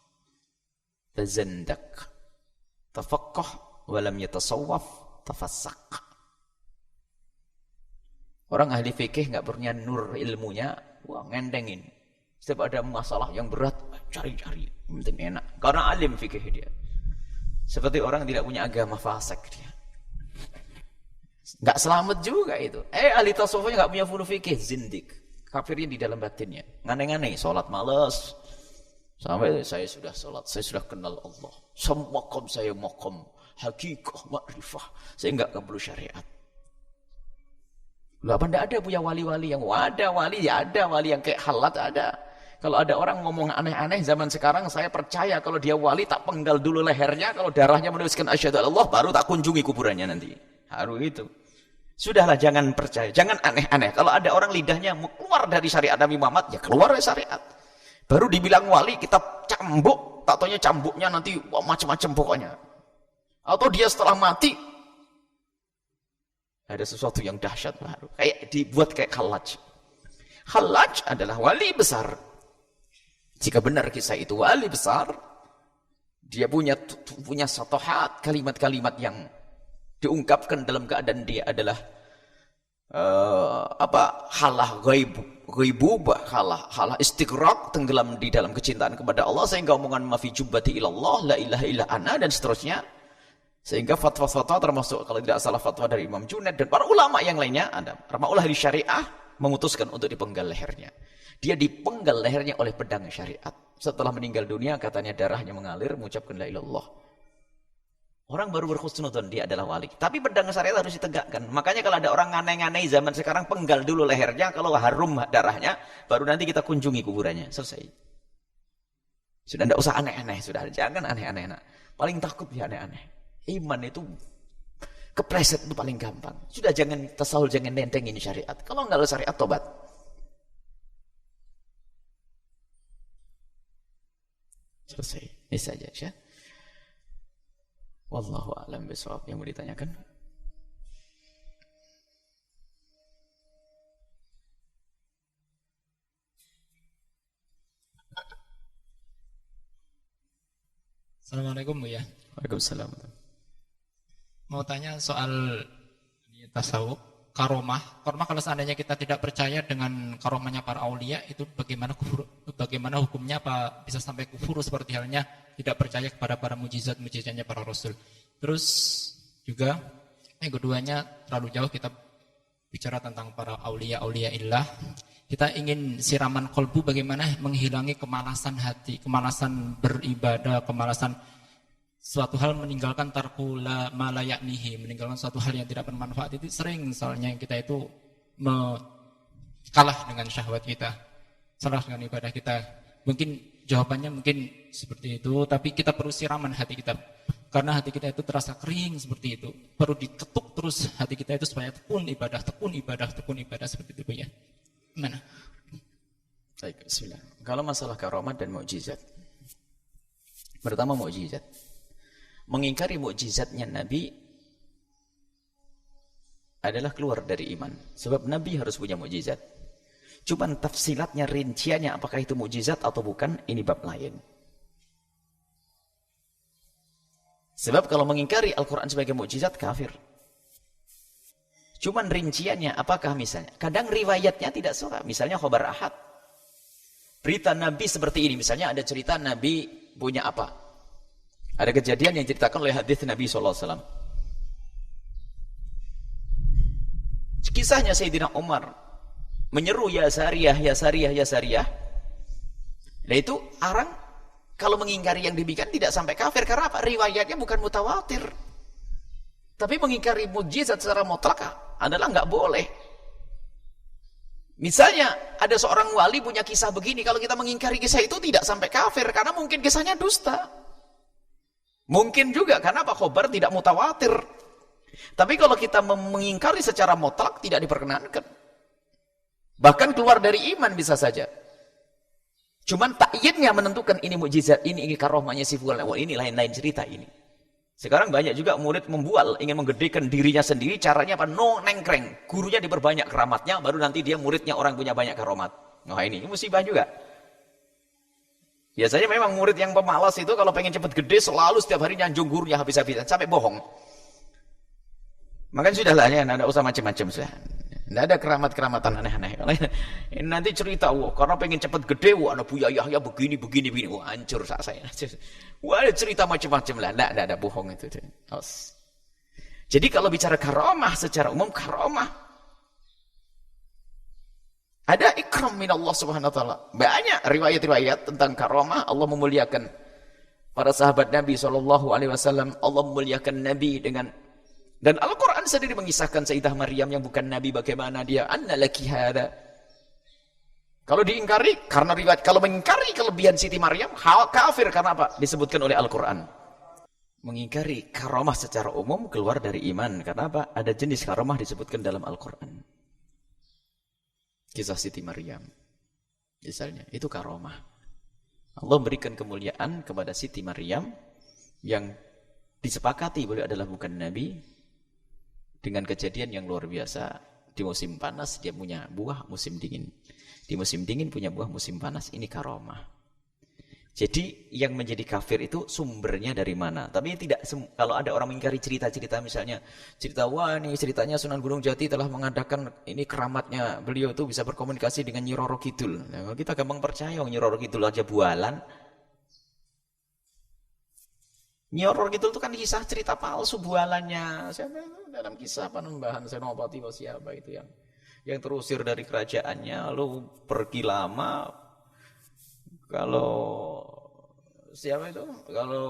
tazandak, tafaqqah walam yatasawwaf tafassak. Orang ahli fikih nggak punya nur ilmunya, wah ngendengin. Setiap ada masalah yang berat, cari-cari, penting enak. Karena alim fikih dia. Seperti orang tidak punya agama, fasik dia. Nggak selamat juga itu. Ahli tasawufnya nggak punya fulu fikih, zindik. Kafirnya di dalam batinnya. Ngane-ngane, sholat males. Sampai saya sudah sholat, saya sudah kenal Allah. Semakom saya makom, hakikah, makrifah. Saya enggak perlu syariat. Lah, apa enggak ada punya wali-wali yang ada wali, ya ada wali yang kayak Halat ada. Kalau ada orang ngomong aneh-aneh zaman sekarang, saya percaya kalau dia wali tak penggal dulu lehernya, kalau darahnya menuliskan asyhadu Allah, baru tak kunjungi kuburannya nanti. Harus itu. Sudahlah, jangan percaya, jangan aneh-aneh. Kalau ada orang lidahnya mau keluar dari syariat Nabi Muhammad, ya keluar dari syariat. Baru dibilang wali, kita cambuk, tak taunya cambuknya nanti macam-macam pokoknya. Atau dia setelah mati, ada sesuatu yang dahsyat baru. Kayak dibuat kayak Khalaj. Khalaj adalah wali besar. Jika benar kisah itu wali besar, dia punya satohat, kalimat-kalimat yang diungkapkan dalam keadaan dia adalah halah ghaibubah, halah istighrak, tenggelam di dalam kecintaan kepada Allah, sehingga omongan ma fi jubbati ilallah, la ilaha illa ana, dan seterusnya. Sehingga fatwa-fatwa, termasuk kalau tidak salah fatwa dari Imam Junaid dan para ulama yang lainnya, ada para ulama di syariah memutuskan untuk dipenggal lehernya. Dia dipenggal lehernya oleh pedang syariat. Setelah meninggal dunia, katanya darahnya mengalir, mengucapkan la ilallah. Orang baru berkhusnudon, dia adalah wali. Tapi pedang syariat harus ditegakkan. Makanya kalau ada orang nganeh-nganeh zaman sekarang, penggal dulu lehernya, kalau harum darahnya, baru nanti kita kunjungi kuburannya. Selesai. Sudah tidak usah aneh-aneh, sudah. Jangan aneh-aneh. Paling takut dia aneh-aneh. Iman itu kepleset itu paling gampang. Sudah, jangan tasawuf, jangan nentengin syariat. Kalau enggak ada syariat, tobat. Selesai. Ini saja, ya. Wallahu a'lam bishawab. Yang mau ditanyakan? Assalamualaikum Bu ya. Waalaikumsalam. Mau tanya soal tasawuf, karomah. Karomah kalau seandainya kita tidak percaya dengan karomahnya para aulia, itu bagaimana hukumnya, apa bisa sampai kufur seperti halnya tidak percaya kepada para mujizatnya para rasul. Terus juga yang keduanya, terlalu jauh kita bicara tentang para aulia illah. Kita ingin siraman kolbu, bagaimana menghilangi kemalasan hati, kemalasan beribadah, kemalasan suatu hal, meninggalkan tarkula malayaknihi, meninggalkan suatu hal yang tidak bermanfaat. Itu sering misalnya kita itu kalah dengan syahwat kita, salah dengan ibadah kita. Mungkin jawabannya mungkin seperti itu, tapi kita perlu siraman hati kita. karena hati kita itu terasa kering seperti itu. Perlu diketuk terus hati kita itu supaya tekun ibadah seperti itu ya. Gimana? Baik, bismillah. Kalau masalah karamat dan mukjizat. Pertama mukjizat. Mengingkari mukjizatnya Nabi adalah keluar dari iman. Sebab Nabi harus punya mukjizat. Cuman tafsilatnya, rinciannya apakah itu mukjizat atau bukan, ini bab lain. Sebab kalau mengingkari Al-Quran sebagai mukjizat, kafir. Cuman rinciannya apakah misalnya. Kadang riwayatnya tidak suka. Misalnya khobar ahad. Berita Nabi seperti ini. Misalnya ada cerita Nabi punya apa. Ada kejadian yang diceritakan oleh hadis Nabi SAW. Kisahnya Sayyidina Umar menyeru ya Sariyah, ya Sariyah, ya Sariyah. Nah itu orang kalau mengingkari yang demikian tidak sampai kafir. Karena apa? Riwayatnya bukan mutawatir. Tapi mengingkari mukjizat secara mutlak adalah nggak boleh. Misalnya ada seorang wali punya kisah begini, kalau kita mengingkari kisah itu tidak sampai kafir karena mungkin kisahnya dusta. Mungkin juga karena apa? Khobar tidak mutawatir. Tapi kalau kita mengingkari secara mutlak tidak diperkenankan. Bahkan keluar dari iman bisa saja. Cuman takyidnya menentukan ini mukjizat, ini karomahnya si fulan, ini lain-lain cerita ini. Sekarang banyak juga murid membual, ingin menggedekan dirinya sendiri, caranya apa? No nengkreng. Gurunya diperbanyak keramatnya, baru nanti dia muridnya orang punya banyak keramat. Nah ini musibah juga. Biasanya memang murid yang pemalas itu kalau pengen cepat gede selalu setiap hari nyanjung gurunya habis-habisan sampai bohong. Makanya sudahlah ya, tidak usah macam-macam sudah. Tidak ada keramat-keramatan aneh-aneh. Nanti cerita, wah karena pengen cepat gede, wah anak Buya Yahya begini, wah hancur saya. Wah ada cerita macam-macam lah, tidak ada bohong itu. Jadi kalau bicara karomah secara umum, karomah ada ikram min Allah subhanahu wa ta'ala. Banyak riwayat-riwayat tentang karomah. Allah memuliakan para sahabat Nabi SAW. Allah memuliakan Nabi dengan. Dan Al-Quran sendiri mengisahkan Sayyidah Maryam yang bukan Nabi, bagaimana dia. Anna laki hada. Kalau diingkari, karena riwayat. Kalau mengingkari kelebihan Siti Maryam, hal kafir. Karena apa? Disebutkan oleh Al-Quran. Mengingkari karomah secara umum keluar dari iman. Karena apa? Ada jenis karomah disebutkan dalam Al-Quran. Kisah Siti Maryam. Misalnya, itu karomah. Allah memberikan kemuliaan kepada Siti Maryam yang disepakati boleh adalah bukan Nabi. Dengan kejadian yang luar biasa. Di musim panas dia punya buah musim dingin. Di musim dingin punya buah musim panas. Ini karomah. Jadi yang menjadi kafir itu sumbernya dari mana? Tapi tidak, kalau ada orang mengingkari cerita-cerita misalnya. Cerita, wah ini ceritanya Sunan Gunung Jati telah mengadakan ini keramatnya. Beliau itu bisa berkomunikasi dengan Nyi Roro Kidul. Nah, kita gampang percaya Nyi Roro Kidul aja bualan. Nyi Roro Kidul itu kan kisah cerita palsu bualannya. Siapa itu? Dalam kisah Panembahan Senopati siapa itu yang terusir dari kerajaannya lalu pergi lama. Kalau siapa itu? Kalau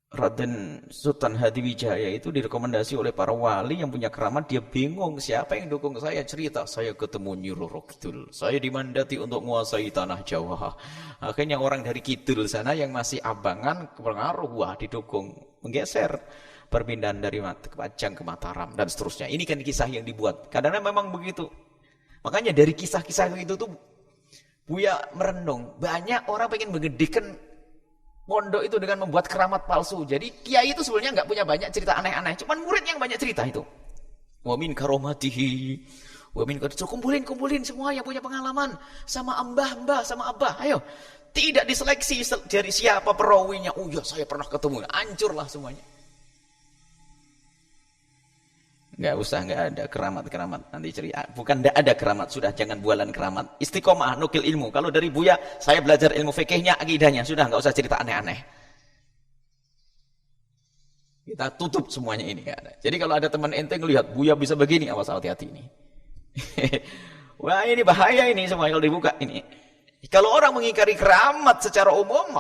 Raden Sultan Hadiwijaya itu direkomendasi oleh para wali yang punya keramat, dia bingung siapa yang dukung saya. Cerita, saya ketemu Nyi Roro Kidul, saya dimandati untuk menguasai tanah Jawa. Akhirnya orang dari Kidul sana yang masih abangan pengaruh, wah didukung, menggeser perpindahan dari Pajang ke Mataram dan seterusnya. Ini kan kisah yang dibuat, kadang-kadang memang begitu. Makanya dari kisah-kisah itu tuh Buya merenung, banyak orang pengen menggedekan pondok itu dengan membuat keramat palsu. Jadi kiai itu sebenarnya nggak punya banyak cerita aneh-aneh, cuman murid yang banyak cerita itu. Wa min karomatihi, wa min kumpulin semua yang punya pengalaman sama mbah sama abah. Ayo, tidak diseleksi dari siapa perawinya. Oh ya saya pernah ketemu, hancurlah semuanya. Nggak usah, nggak ada keramat-keramat nanti cerita. Bukan nggak ada keramat, sudah jangan bualan keramat. Istiqomah, nukil ilmu. Kalau dari Buya, saya belajar ilmu fikihnya, akidahnya, sudah nggak usah cerita aneh-aneh. Kita tutup semuanya ini, nggak ada. Jadi kalau ada teman ente ngelihat Buya bisa begini, awas hati-hati ini. Wah ini bahaya ini semua kalau dibuka ini. Kalau orang mengingkari keramat secara umum,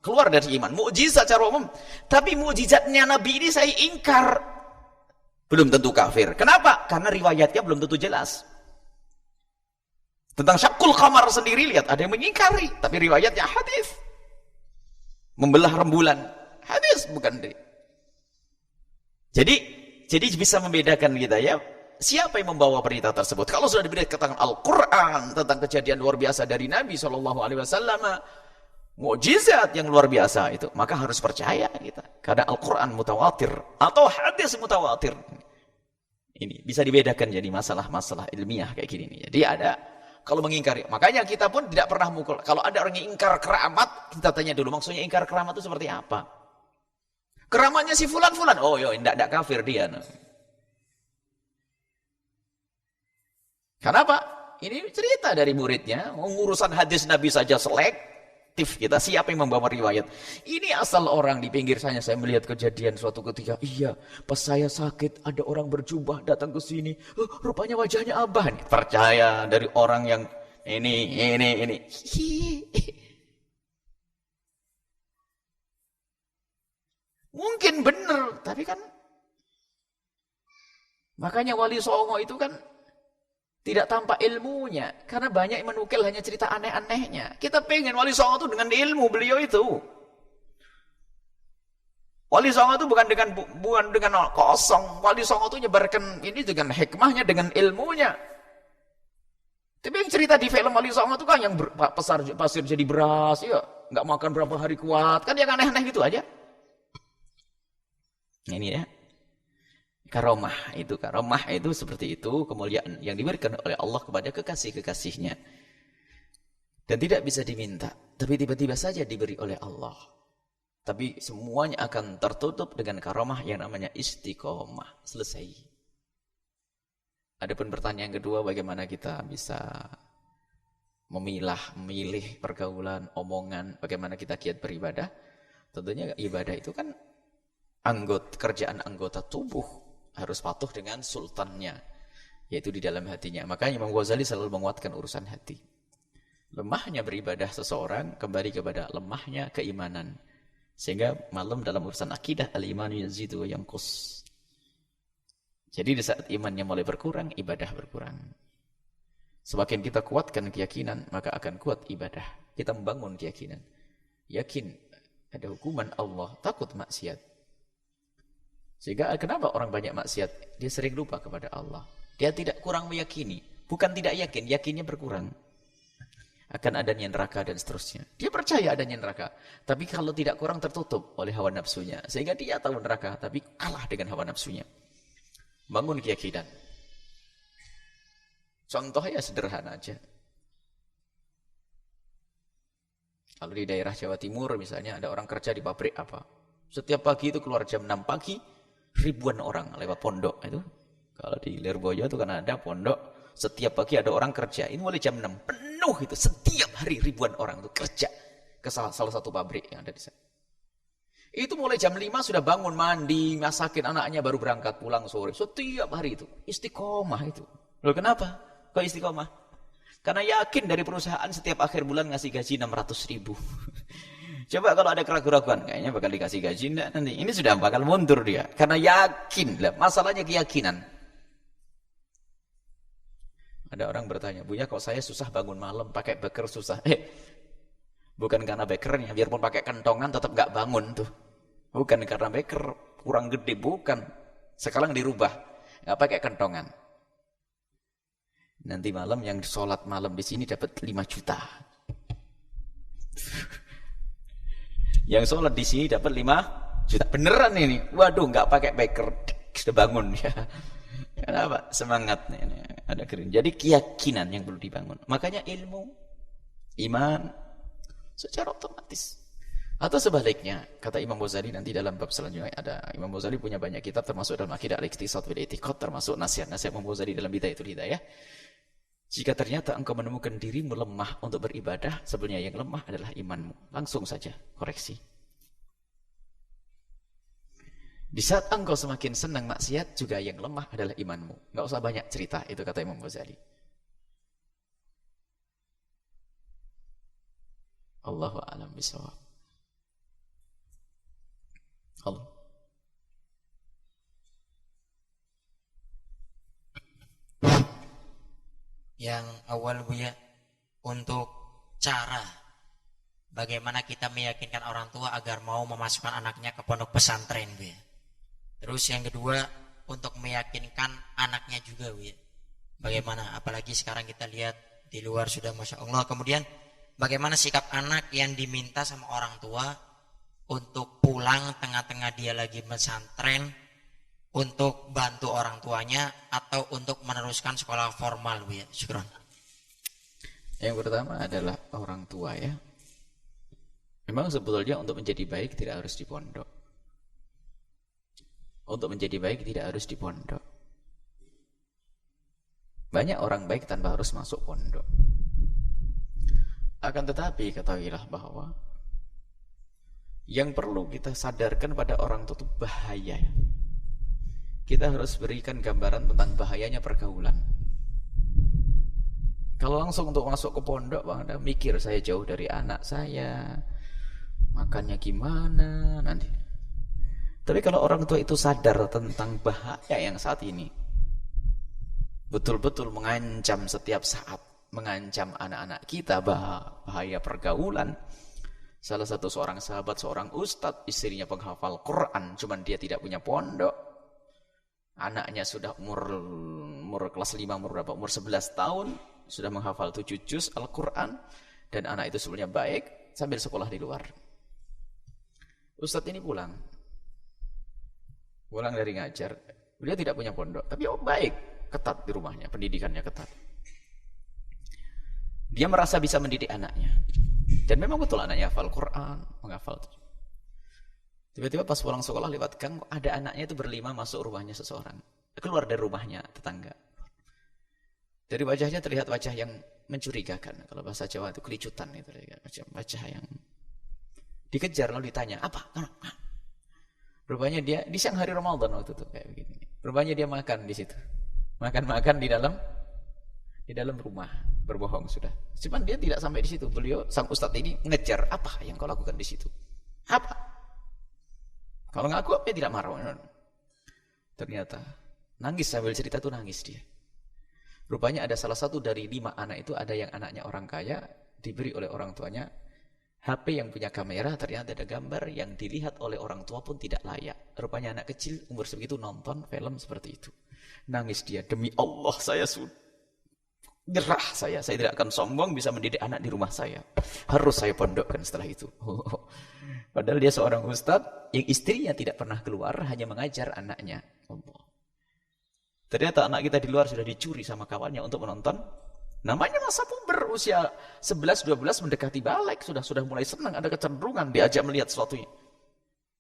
keluar dari iman. Mukjizat secara umum, tapi mukjizatnya Nabi ini saya ingkar. Belum tentu kafir. Kenapa? Karena riwayatnya belum tentu jelas. Tentang syakul qamar sendiri, lihat, ada yang mengingkari, tapi riwayatnya hadis. Membelah rembulan, hadis bukan dari. Jadi bisa membedakan kita ya, siapa yang membawa berita tersebut. Kalau sudah diberitakan Al-Quran tentang kejadian luar biasa dari Nabi SAW, mukjizat yang luar biasa itu, maka harus percaya kita. Karena Al-Quran mutawatir atau hadis mutawatir. Ini bisa dibedakan jadi masalah-masalah ilmiah kayak gini nih. Jadi ada kalau mengingkari, makanya kita pun tidak pernah mukul. Kalau ada orang yang ingkar keramat, kita tanya dulu maksudnya ingkar keramat itu seperti apa? Keramatnya si fulan-fulan, oh yo, tidak kafir dia. Kenapa? Ini cerita dari muridnya, urusan hadis Nabi saja selektif. Kita siapa yang membawa riwayat? Ini asal orang di pinggir sana, saya melihat kejadian suatu ketika, iya, pas saya sakit ada orang berjubah datang ke sini, rupanya wajahnya Abah. Nih, percaya dari orang yang ini. Mungkin benar, tapi kan makanya Wali Songo itu kan tidak tampak ilmunya, karena banyak yang menukil hanya cerita aneh-anehnya. Kita pengen Wali Songo itu dengan ilmu beliau itu. Wali Songo itu bukan dengan kosong. Wali Songo itu nyebarkan ini dengan hikmahnya, dengan ilmunya. Tapi yang cerita di film Wali Songo itu kan yang pasir jadi beras, ya, nggak makan berapa hari kuat, kan yang aneh-aneh gitu aja. Ini ya. Karomah itu seperti itu, kemuliaan yang diberikan oleh Allah kepada kekasih-kekasihnya. Dan tidak bisa diminta, tapi tiba-tiba saja diberi oleh Allah. Tapi semuanya akan tertutup dengan karomah yang namanya istiqomah. Selesai. Adapun pertanyaan kedua, bagaimana kita bisa memilih pergaulan, omongan, bagaimana kita giat beribadah? Tentunya ibadah itu kan kerjaan anggota tubuh, harus patuh dengan sultannya, yaitu di dalam hatinya. Makanya Imam Ghazali selalu menguatkan urusan hati. Lemahnya beribadah seseorang kembali kepada lemahnya keimanan. Sehingga malam dalam urusan akidah, al-imanu yazidu wa yanqus. Jadi di saat imannya mulai berkurang, ibadah berkurang. Semakin kita kuatkan keyakinan, maka akan kuat ibadah. Kita membangun keyakinan. Yakin ada hukuman Allah, takut maksiat. Sehingga kenapa orang banyak maksiat? Dia sering lupa kepada Allah. Dia tidak kurang meyakini. Bukan tidak yakin, yakinnya berkurang. Akan adanya neraka dan seterusnya. Dia percaya adanya neraka. Tapi kalau tidak kurang tertutup oleh hawa nafsunya. Sehingga dia tahu neraka, tapi kalah dengan hawa nafsunya. Bangun keyakinan. Contohnya sederhana aja. Kalau di daerah Jawa Timur misalnya ada orang kerja di pabrik apa. Setiap pagi itu keluar jam 6 pagi. Ribuan orang lewat pondok itu. Kalau di Lirboyo itu kan ada pondok, setiap pagi ada orang kerja. Ini mulai jam 6 penuh itu, setiap hari ribuan orang itu kerja ke salah satu pabrik yang ada di sana. Itu mulai jam 5 sudah bangun, mandi, masakin anaknya, baru berangkat pulang sore. Setiap hari itu istiqomah itu. Loh kenapa? Kok istiqomah? Karena yakin dari perusahaan setiap akhir bulan ngasih gaji 600.000. Coba kalau ada keraguan-keraguan, kayaknya bakal dikasih gaji enggak nanti. Ini sudah bakal mundur dia. Karena yakin. Lah, masalahnya keyakinan. Ada orang bertanya, Buya kok saya susah bangun malam, pakai beker susah. Bukan karena bekernya, biarpun pakai kentongan tetap nggak bangun tuh. Bukan karena beker, kurang gede, bukan. Sekarang dirubah, nggak pakai kentongan. Nanti malam yang sholat malam di sini dapat 5 juta. Yang sholat di sini dapat 5 juta. Beneran ini. Waduh, nggak pakai beker, sudah bangun ya. Kenapa? Semangatnya ini ada kering. Jadi keyakinan yang perlu dibangun. Makanya ilmu, iman, secara otomatis. Atau sebaliknya, kata Imam Ghazali nanti dalam bab selanjutnya ada. Imam Ghazali punya banyak kitab termasuk dalam Aqidah al-Iqtisad wal I'tiqad, termasuk nasihat-nasihat Imam Ghazali dalam Bidayatul Hidayah. Jika ternyata engkau menemukan dirimu lemah untuk beribadah, sebenarnya yang lemah adalah imanmu. Langsung saja koreksi. Di saat engkau semakin senang maksiat, juga yang lemah adalah imanmu. Enggak usah banyak cerita, itu kata Imam Ghazali. Allahu a'lam bishawab. Allah. Yang awal Buya, untuk cara bagaimana kita meyakinkan orang tua agar mau memasukkan anaknya ke pondok pesantren, Bu ya. Terus yang kedua, untuk meyakinkan anaknya juga, Bu ya. Bagaimana, apalagi sekarang kita lihat di luar sudah Masya Allah. Kemudian bagaimana sikap anak yang diminta sama orang tua untuk pulang tengah-tengah dia lagi pesantren untuk bantu orang tuanya atau untuk meneruskan sekolah formal, Bu ya. Syukron. Yang pertama adalah orang tua ya. Memang sebetulnya untuk menjadi baik tidak harus di pondok. Untuk menjadi baik tidak harus di pondok. Banyak orang baik tanpa harus masuk pondok. Akan tetapi ketahuilah bahwa yang perlu kita sadarkan pada orang tua itu bahaya. Kita harus berikan gambaran tentang bahayanya pergaulan. Kalau langsung untuk masuk ke pondok, Bang, Anda mikir saya jauh dari anak saya, makannya gimana nanti. Tapi kalau orang tua itu sadar tentang bahaya yang saat ini, betul-betul mengancam setiap saat, mengancam anak-anak kita bahaya pergaulan. Salah satu seorang sahabat, seorang ustadz, istrinya penghafal Quran, cuman dia tidak punya pondok. Anaknya sudah umur kelas 5, umur berapa? Umur 11 tahun, sudah menghafal 7 juz Al-Quran, dan anak itu sebenarnya baik, sambil sekolah di luar. Ustadz ini pulang dari ngajar, beliau tidak punya pondok, tapi baik, ketat di rumahnya, pendidikannya ketat. Dia merasa bisa mendidik anaknya, dan memang betul anaknya hafal Quran, menghafal. Tiba-tiba pas pulang sekolah lewat gang, ada anaknya itu berlima masuk rumahnya seseorang, keluar dari rumahnya tetangga. Dari wajahnya terlihat wajah yang mencurigakan, kalau bahasa Jawa itu kelicutan, itu wajah yang dikejar lalu ditanya apa? Rupanya dia di siang hari Ramadan waktu itu kayak begini. Rupanya dia makan di situ. Makan di dalam rumah, berbohong sudah. Cuman dia tidak sampai di situ. Beliau sang ustadz ini ngejar, apa yang kau lakukan di situ? Apa? Kalau ngaku apa dia tidak marah. Ternyata nangis sambil cerita tuh nangis dia. Rupanya ada salah satu dari 5 anak itu, ada yang anaknya orang kaya, diberi oleh orang tuanya HP yang punya kamera, ternyata ada gambar yang dilihat oleh orang tua pun tidak layak. Rupanya anak kecil umur segitu nonton film seperti itu. Nangis dia, demi Allah saya sudah nyerah, saya tidak akan sombong bisa mendidik anak di rumah saya. Harus saya pondokkan setelah itu. Padahal dia seorang ustadz yang istrinya tidak pernah keluar, hanya mengajar anaknya. Allah. Ternyata anak kita di luar sudah dicuri sama kawannya untuk menonton. Namanya masa puber, usia 11-12 mendekati balik, sudah mulai senang, ada kecenderungan diajak melihat sesuatu.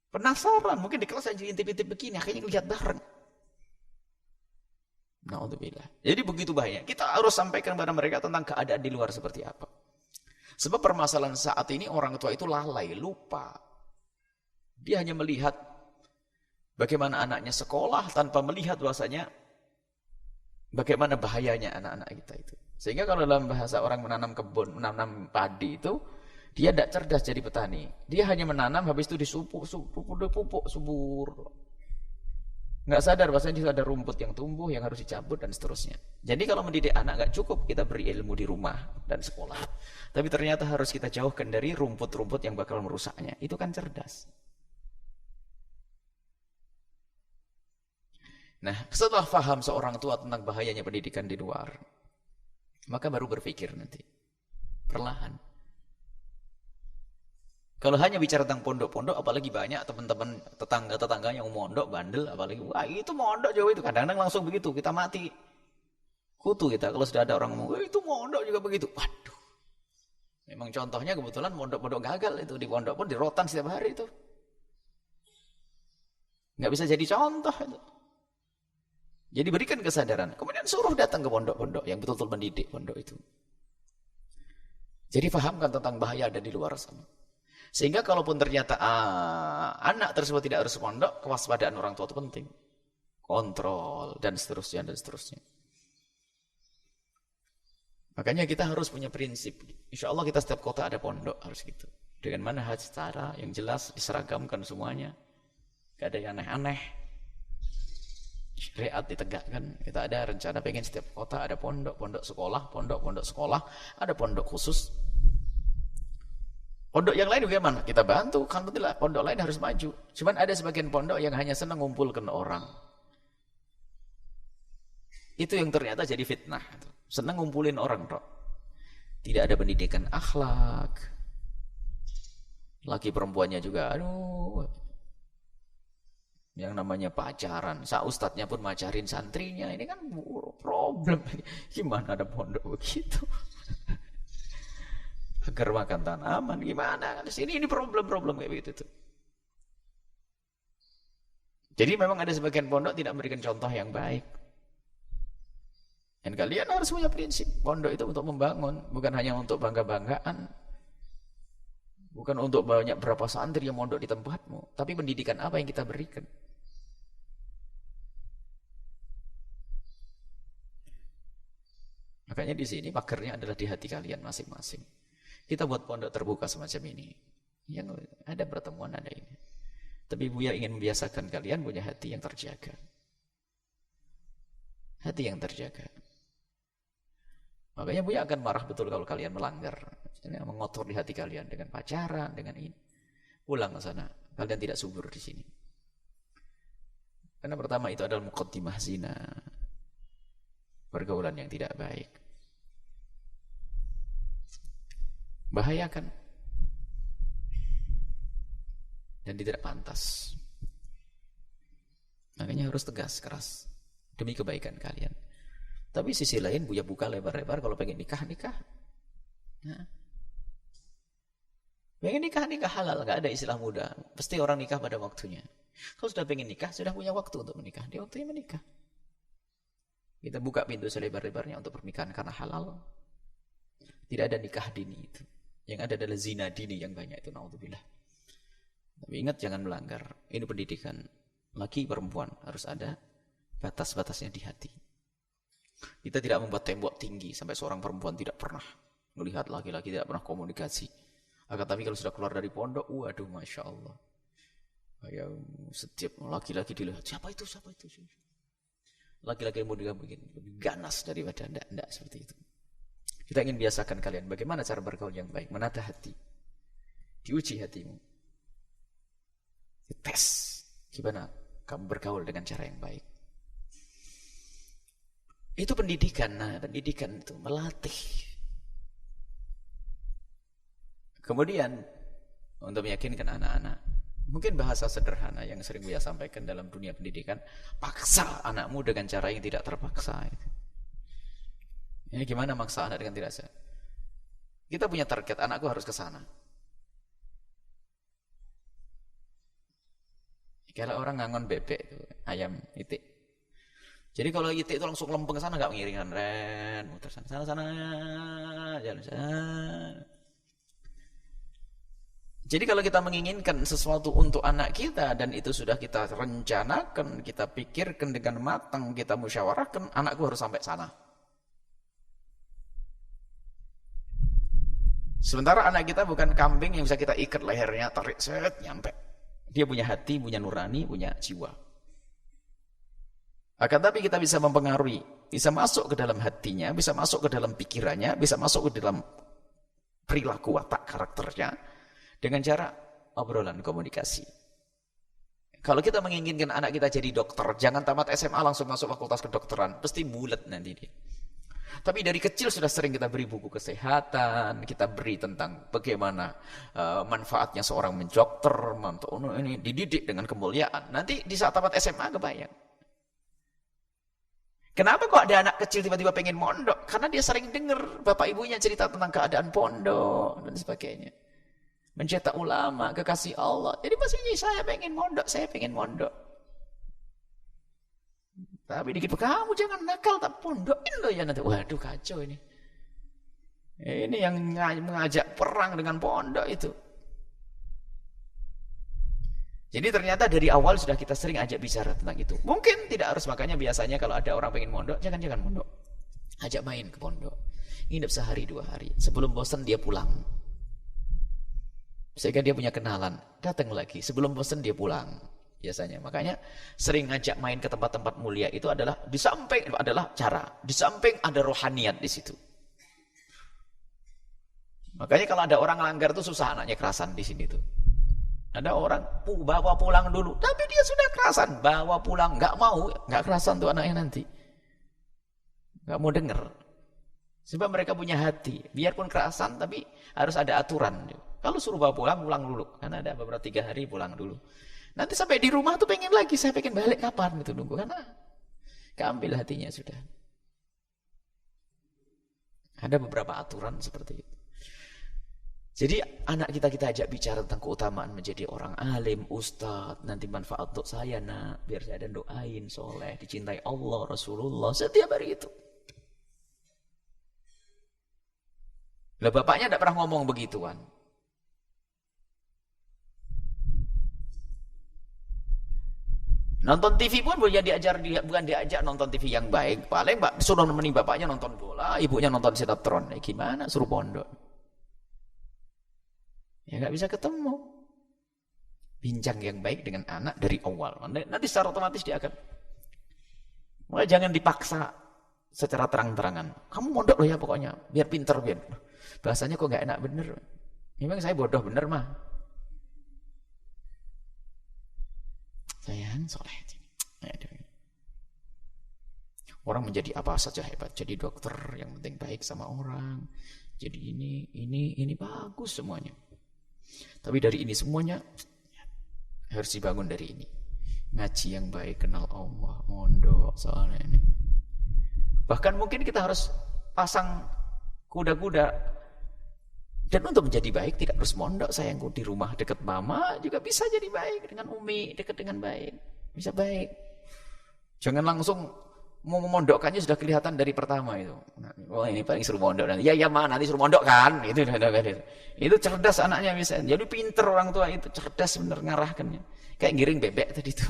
Penasaran, mungkin di kelas aja intip-intip begini, akhirnya lihat bareng. Na'udzubillah. Jadi begitu bahaya. Kita harus sampaikan kepada mereka tentang keadaan di luar seperti apa. Sebab permasalahan saat ini orang tua itu lalai, lupa. Dia hanya melihat bagaimana anaknya sekolah tanpa melihat bahwasanya bagaimana bahayanya anak-anak kita itu. Sehingga kalau dalam bahasa orang menanam kebun, menanam padi itu, dia tidak cerdas jadi petani. Dia hanya menanam, habis itu dipupuk subur. Nggak sadar bahwasanya ada rumput yang tumbuh, yang harus dicabut dan seterusnya. Jadi kalau mendidik anak nggak cukup kita beri ilmu di rumah dan sekolah. Tapi ternyata harus kita jauhkan dari rumput-rumput yang bakal merusaknya. Itu kan cerdas. Nah, setelah paham seorang tua tentang bahayanya pendidikan di luar, maka baru berpikir nanti, perlahan. Kalau hanya bicara tentang pondok-pondok, apalagi banyak teman-teman tetangga-tetangga yang mondok, bandel, apalagi, wah itu mondok jauh itu, kadang-kadang langsung begitu, kita mati. Kutu kita, kalau sudah ada orang ngomong, itu mondok juga begitu. Waduh, memang contohnya kebetulan mondok-mondok gagal itu, di pondok pun dirotan setiap hari itu. Nggak bisa jadi contoh itu. Jadi berikan kesadaran, kemudian suruh datang ke pondok-pondok yang betul-betul mendidik pondok itu. Jadi fahamkan tentang bahaya ada di luar sana. Sehingga kalaupun ternyata anak tersebut tidak harus pondok, kewaspadaan orang tua itu penting. Kontrol dan seterusnya dan seterusnya. Makanya kita harus punya prinsip. Insya Allah kita setiap kota ada pondok, harus gitu. Dengan manhaj cara yang jelas, diseragamkan semuanya. Gak ada yang aneh-aneh. syariat ditegakkan. Kita ada rencana pengen setiap kota ada pondok, pondok sekolah, ada pondok khusus. Pondok yang lain bagaimana? Kita bantu, alhamdulillah pondok lain harus maju. Cuman ada sebagian pondok yang hanya senang ngumpulkan orang. Itu yang ternyata jadi fitnah. Senang ngumpulin orang, tok. Tidak ada pendidikan akhlak. Laki perempuannya juga, aduh, yang namanya pacaran, ustadznya pun macarin santrinya, ini kan problem. Gimana ada pondok begitu? Agar makan tanaman, gimana? Di sini ini problem-problem kayak begitu tuh. Jadi memang ada sebagian pondok tidak memberikan contoh yang baik. Dan kalian harus punya prinsip, pondok itu untuk membangun, bukan hanya untuk bangga-banggaan. Bukan untuk banyak berapa santri yang mondok di tempatmu, tapi pendidikan apa yang kita berikan. Makanya di sini pagernya adalah di hati kalian masing-masing. Kita buat pondok terbuka semacam ini. Yang ada pertemuan, ada ini. Tapi Buya ingin membiasakan kalian punya hati yang terjaga. Hati yang terjaga. Makanya Buya akan marah betul kalau kalian melanggar. Mengotor di hati kalian dengan pacaran, dengan ini. Pulang ke sana. Kalian tidak subur di sini. Karena pertama itu adalah muqaddimah zina. Pergaulan yang tidak baik. Bahaya kan? Dan tidak pantas. Makanya harus tegas, keras. Demi kebaikan kalian. Tapi sisi lain Buya buka lebar-lebar kalau pengen nikah. Nah. Pengen nikah halal, gak ada istilah muda. Pasti orang nikah pada waktunya. Kalau sudah pengen nikah, sudah punya waktu untuk menikah. Dia waktunya menikah. Kita buka pintu selebar-lebarnya untuk pernikahan karena halal. Tidak ada nikah dini itu. Yang ada adalah zina dini yang banyak itu. Naudzubillah. Tapi ingat jangan melanggar. Ini pendidikan. Laki perempuan harus ada batas-batasnya di hati. Kita tidak membuat tembok tinggi sampai seorang perempuan tidak pernah melihat laki-laki, tidak pernah komunikasi. Akan tapi kalau sudah keluar dari pondok, waduh, masya Allah. Kayak setiap laki-laki dilihat, siapa itu? Laki-laki muda begini, lebih ganas daripada enggak seperti itu. Kita ingin biasakan kalian bagaimana cara bergaul yang baik, menata hati. Diuji hatimu. Dites gimana kamu bergaul dengan cara yang baik. Itu pendidikan. Nah, pendidikan itu melatih. Kemudian untuk meyakinkan anak-anak, mungkin bahasa sederhana yang sering Buya sampaikan dalam dunia pendidikan, paksa anakmu dengan cara yang tidak terpaksa. Ini gimana maksa anak dengan tidak terpaksa? Kita punya target, anakku harus ke sana. Kalau orang ngangon bebek itu, ayam itik. Jadi kalau itik itu langsung lempeng ke sana, nggak mengiringan, muter sana, jalan sana. Jadi kalau kita menginginkan sesuatu untuk anak kita dan itu sudah kita rencanakan, kita pikirkan dengan matang, kita musyawarahkan, anakku harus sampai sana. Sementara anak kita bukan kambing yang bisa kita ikat lehernya, tarik set, nyampe. Dia punya hati, punya nurani, punya jiwa. Akan tapi kita bisa mempengaruhi, bisa masuk ke dalam hatinya, bisa masuk ke dalam pikirannya, bisa masuk ke dalam perilaku watak karakternya dengan cara obrolan komunikasi. Kalau kita menginginkan anak kita jadi dokter, jangan tamat SMA langsung masuk fakultas kedokteran, pasti bulat nanti dia. Tapi dari kecil sudah sering kita beri buku kesehatan, kita beri tentang bagaimana manfaatnya seorang menjokter, ini dididik dengan kemuliaan. Nanti di saat tamat SMA kebayang. Kenapa kok ada anak kecil tiba-tiba pengen mondok? Karena dia sering dengar bapak ibunya cerita tentang keadaan pondok dan sebagainya. Mencetak ulama, kekasih Allah. Jadi pastinya saya pengen mondok. Tapi dikit kamu jangan nakal, tak pondokin loh ya nanti. Waduh kacau ini. Ini yang mengajak perang dengan pondok itu. Jadi ternyata dari awal sudah kita sering ajak bicara tentang itu. Mungkin tidak harus, makanya biasanya kalau ada orang pengen mondok, jangan mondok. Ajak main ke pondok. Nginep sehari 2 hari. Sebelum bosan dia pulang. Sehingga dia punya kenalan. Datang lagi. Sebelum bosan dia pulang. biasanya. Makanya sering ngajak main ke tempat-tempat mulia itu adalah di samping ada rohaniat di situ. Makanya kalau ada orang langgar tuh susah anaknya kerasan di sini tuh. Ada orang bawa pulang dulu, tapi dia sudah kerasan, bawa pulang nggak kerasan tuh anaknya nanti, nggak mau denger. Sebab mereka punya hati, biarpun kerasan tapi harus ada aturan. Kalau suruh bawa pulang dulu, karena ada beberapa 3 hari pulang dulu. Nanti sampai di rumah tuh pengen lagi, saya pengen balik kapan itu nunggu, karena keambil hatinya sudah. Ada beberapa aturan seperti itu. Jadi anak kita ajak bicara tentang keutamaan menjadi orang alim, ustadz, nanti manfaat untuk saya nak, biar saya ada doain soleh, dicintai Allah, Rasulullah, setiap hari itu. Lah bapaknya tidak pernah ngomong begituan. Nonton TV pun bukan diajak nonton TV yang baik, paling suruh nemenin bapaknya nonton bola, ibunya nonton sinetron, gimana suruh pondok. Ya nggak bisa ketemu. Bincang yang baik dengan anak dari awal. Nanti secara otomatis dia akan. Makanya jangan dipaksa secara terang-terangan. Kamu mondok loh ya pokoknya, biar pinter biar. Bahasanya kok nggak enak bener. Memang saya bodoh bener mah. Sayang soleh. Orang menjadi apa saja hebat. Jadi dokter yang penting baik sama orang. Jadi ini bagus semuanya. Tapi dari ini semuanya harus dibangun dari ini. Ngaji yang baik, kenal Allah, mondok, soalnya ini. Bahkan mungkin kita harus pasang kuda-kuda. Dan untuk menjadi baik tidak harus mondok. Sayangku di rumah dekat mama juga bisa jadi baik. Dengan umi dekat dengan baik. Bisa baik. Jangan langsung mau memondokkannya sudah kelihatan dari pertama itu. Oh ini paling suruh mondok nanti. Ya nanti suruh mondok kan. Itu cerdas anaknya bisa. Jadi pinter orang tua itu, cerdas bener ngarahkannya. Kayak giring bebek tadi itu.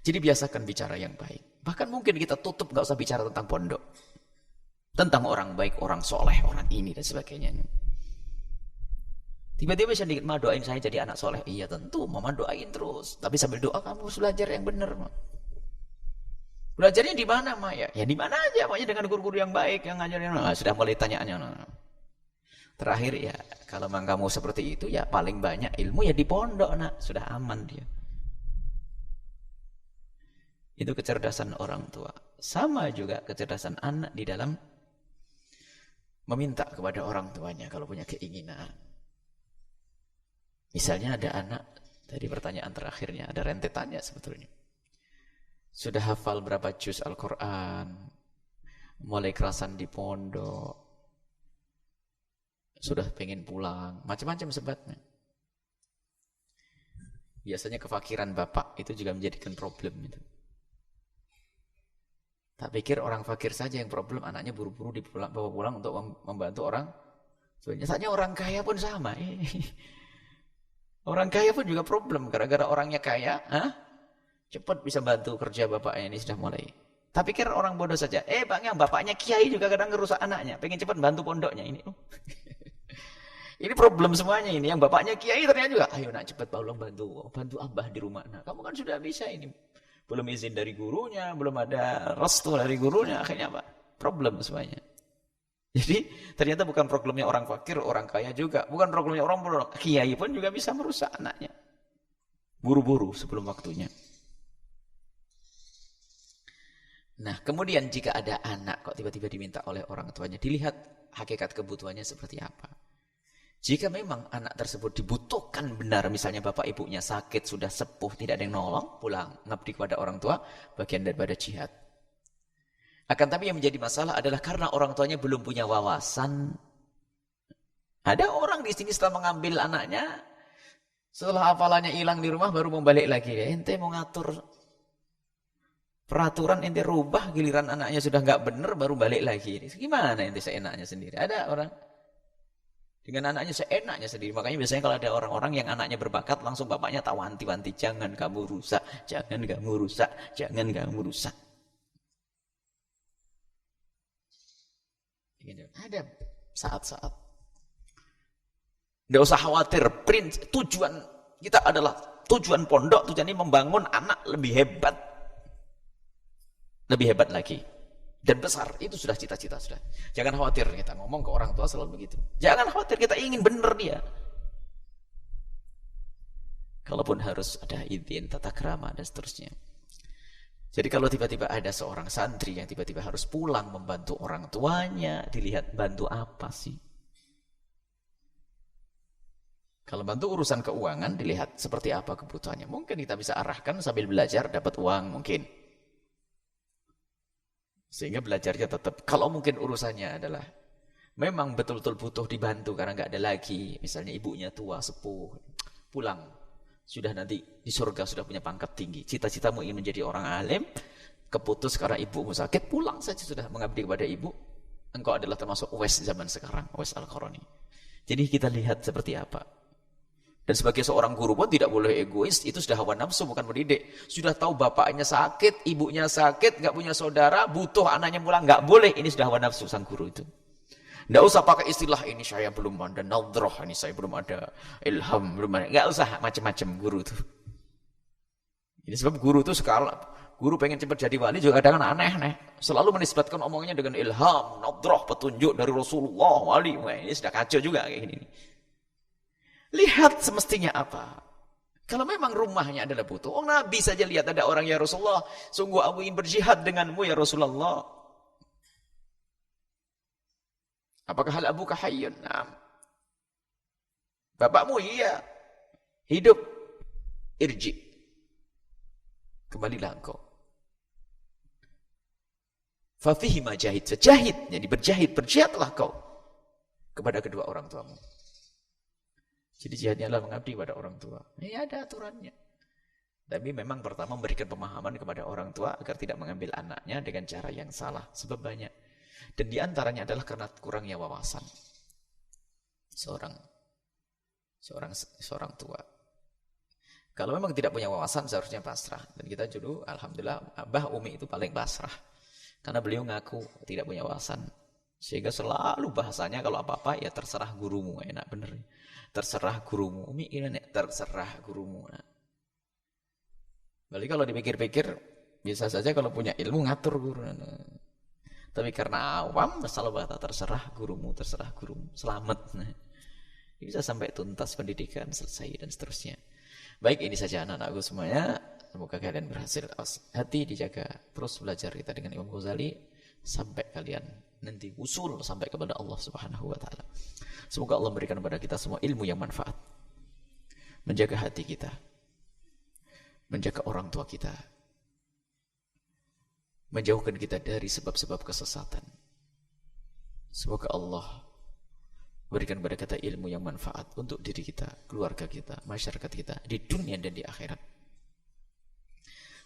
Jadi biasakan bicara yang baik. Bahkan mungkin kita tutup nggak usah bicara tentang pondok. Tentang orang baik, orang soleh, orang ini dan sebagainya. Tiba-tiba saya dikit, ma doain saya jadi anak soleh. Iya tentu, mama doain terus. Tapi sambil doa kamu harus belajar yang benar, ma. Belajarnya di mana, Ma? Ya di mana aja, makanya dengan guru-guru yang baik yang ngajarin. Sudah mulai tanyaannya. Terakhir ya, kalau memang kamu seperti itu ya paling banyak ilmu ya di pondok, nak. Sudah aman dia. Itu kecerdasan orang tua. Sama juga kecerdasan anak di dalam meminta kepada orang tuanya kalau punya keinginan. Misalnya ada anak, tadi pertanyaan terakhirnya, ada rentetannya sebetulnya. Sudah hafal berapa juz Al-Quran, mulai kerasan di pondok, sudah pengen pulang, macam-macam sebabnya. Biasanya kefakiran bapak itu juga menjadikan problem itu. Tak pikir orang fakir saja yang problem, anaknya buru-buru bawa pulang untuk membantu orang. Sebenarnya orang kaya pun sama. Orang kaya pun juga problem, gara-gara orangnya kaya, cepat bisa bantu kerja bapaknya ini sudah mulai. Tapi kira orang bodoh saja. Bapaknya kiai juga kadang ngerusak anaknya. Pengen cepat bantu pondoknya ini. Ini problem semuanya ini. Yang bapaknya kiai ternyata juga. Ayo nak cepat bantu abah di rumah. Nah, kamu kan sudah bisa ini. Belum izin dari gurunya, belum ada restu dari gurunya. Akhirnya apa? Problem semuanya. Jadi ternyata bukan problemnya orang fakir, orang kaya juga. Bukan problemnya orang bodoh. Kiai pun juga bisa merusak anaknya. Buru-buru sebelum waktunya. Nah, kemudian jika ada anak kok tiba-tiba diminta oleh orang tuanya, dilihat hakikat kebutuhannya seperti apa. Jika memang anak tersebut dibutuhkan benar, misalnya bapak ibunya sakit, sudah sepuh, tidak ada yang nolong, pulang, ngabdi kepada orang tua, bagian daripada jihad. Akan tapi yang menjadi masalah adalah karena orang tuanya belum punya wawasan. Ada orang di sini setelah mengambil anaknya, setelah hafalannya hilang di rumah, baru mau balik lagi. Ente mau ngatur peraturan, ente rubah, giliran anaknya sudah nggak benar baru balik lagi. Gimana ente seenaknya sendiri? Ada orang dengan anaknya seenaknya sendiri. Makanya biasanya kalau ada orang-orang yang anaknya berbakat, langsung bapaknya tak wanti-wanti, jangan kamu rusak, jangan kamu rusak, jangan kamu rusak. Ada saat-saat. Nggak usah khawatir, tujuan kita adalah Tujuan pondok, tujuannya membangun anak lebih hebat. Lebih hebat lagi. Dan besar, itu sudah cita-cita sudah. Jangan khawatir kita ngomong ke orang tua selalu begitu. Jangan khawatir, kita ingin benar dia. Kalaupun harus ada izin, tata krama dan seterusnya. Jadi kalau tiba-tiba ada seorang santri yang tiba-tiba harus pulang membantu orang tuanya, dilihat bantu apa sih? Kalau bantu urusan keuangan, dilihat seperti apa kebutuhannya. Mungkin kita bisa arahkan sambil belajar dapat uang mungkin. Sehingga belajarnya tetap. Kalau mungkin urusannya adalah memang betul-betul butuh dibantu karena nggak ada lagi. Misalnya ibunya tua, sepuh, pulang. Sudah nanti di surga sudah punya pangkat tinggi. Cita-citamu ingin menjadi orang alim, keputus karena ibumu sakit, pulang saja sudah mengabdi kepada ibu. Engkau adalah termasuk Uwais zaman sekarang, Uwais Al-Qarani. Jadi kita lihat seperti apa. Dan sebagai seorang guru pun tidak boleh egois, itu sudah hawa nafsu bukan mendidik. Sudah tahu bapaknya sakit, ibunya sakit, nggak punya saudara, butuh anaknya pulang, nggak boleh. Ini sudah hawa nafsu sang guru itu. Nggak usah pakai istilah ini saya belum ada nadroh, ini saya belum ada ilham, belum ada. Nggak usah macam-macam guru itu. Ini sebab guru itu sekarang, guru pengen cepat jadi wali juga kadang aneh-aneh. Selalu menisbatkan omongannya dengan ilham, nadroh, petunjuk dari Rasulullah, wali. Wah, ini sudah kacau juga kayak gini. Lihat semestinya apa. Kalau memang rumahnya adalah butuh, oh Nabi saja lihat ada orang ya Rasulullah, sungguh aku ingin berjihad denganmu ya Rasulullah. Apakah hal abuka hayyun? Nah. Bapakmu iya. Hidup. Irji. Kembalilah engkau. Fafihi majahid. Sejahid. Jadi berjihadlah kau. Kepada kedua orang tuamu. Jadi jihadnya adalah mengabdi pada orang tua. Ini ada aturannya. Tapi memang pertama memberikan pemahaman kepada orang tua agar tidak mengambil anaknya dengan cara yang salah. Sebab banyak. Dan diantaranya adalah karena kurangnya wawasan seorang tua. Kalau memang tidak punya wawasan seharusnya pasrah. Dan kita dulu alhamdulillah Abah Umi itu paling pasrah. Karena beliau ngaku tidak punya wawasan. Sehingga selalu bahasanya kalau apa-apa ya terserah gurumu. Enak bener. Terserah gurumu. Umi ini terserah gurumu. Nah. Balik kalau dipikir-pikir bisa saja kalau punya ilmu ngatur guru. Tapi karena awam, selalu bahasa terserah gurumu, selamat. Nah, bisa sampai tuntas pendidikan, selesai, dan seterusnya. Baik, ini saja anak-anakku semuanya. Semoga kalian berhasil. Hati dijaga. Terus belajar kita dengan Imam Ghazali. Sampai kalian nanti usul sampai kepada Allah Subhanahu wa Ta'ala. Semoga Allah memberikan kepada kita semua ilmu yang manfaat. Menjaga hati kita. Menjaga orang tua kita. Menjauhkan kita dari sebab-sebab kesesatan. Semoga Allah berikan kepada kita ilmu yang manfaat untuk diri kita, keluarga kita, masyarakat kita, di dunia dan di akhirat.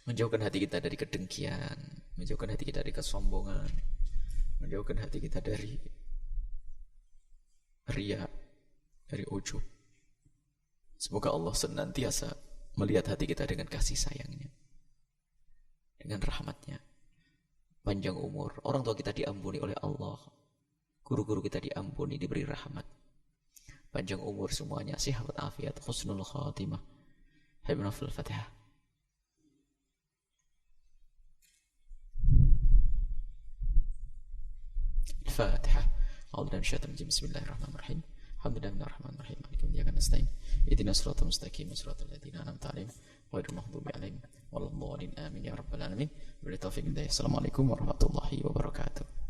Menjauhkan hati kita dari kedengkian, menjauhkan hati kita dari kesombongan, menjauhkan hati kita dari riya, dari ujub. Semoga Allah senantiasa melihat hati kita dengan kasih sayangnya, dengan rahmatnya. Panjang umur, orang tua kita diampuni oleh Allah, guru-guru kita diampuni, diberi rahmat, panjang umur semuanya, sehat afiat, husnul khatimah. Habibna fil Fatihah. Al-Fatihah. A'udzu billahi minasyaitonir rajim. Bismillahirrahmanirrahim. Alhamdulillahirrahmanirrahim. Maliki yaumiddin. Nasta'in. Ihdinas siratal mustaqim, siratal ladzina an'amta 'alaihim ghairil maghdubi 'alaihim waladdallin. Amin ya rabbal alamin. Assalamualaikum warahmatullahi wabarakatuh.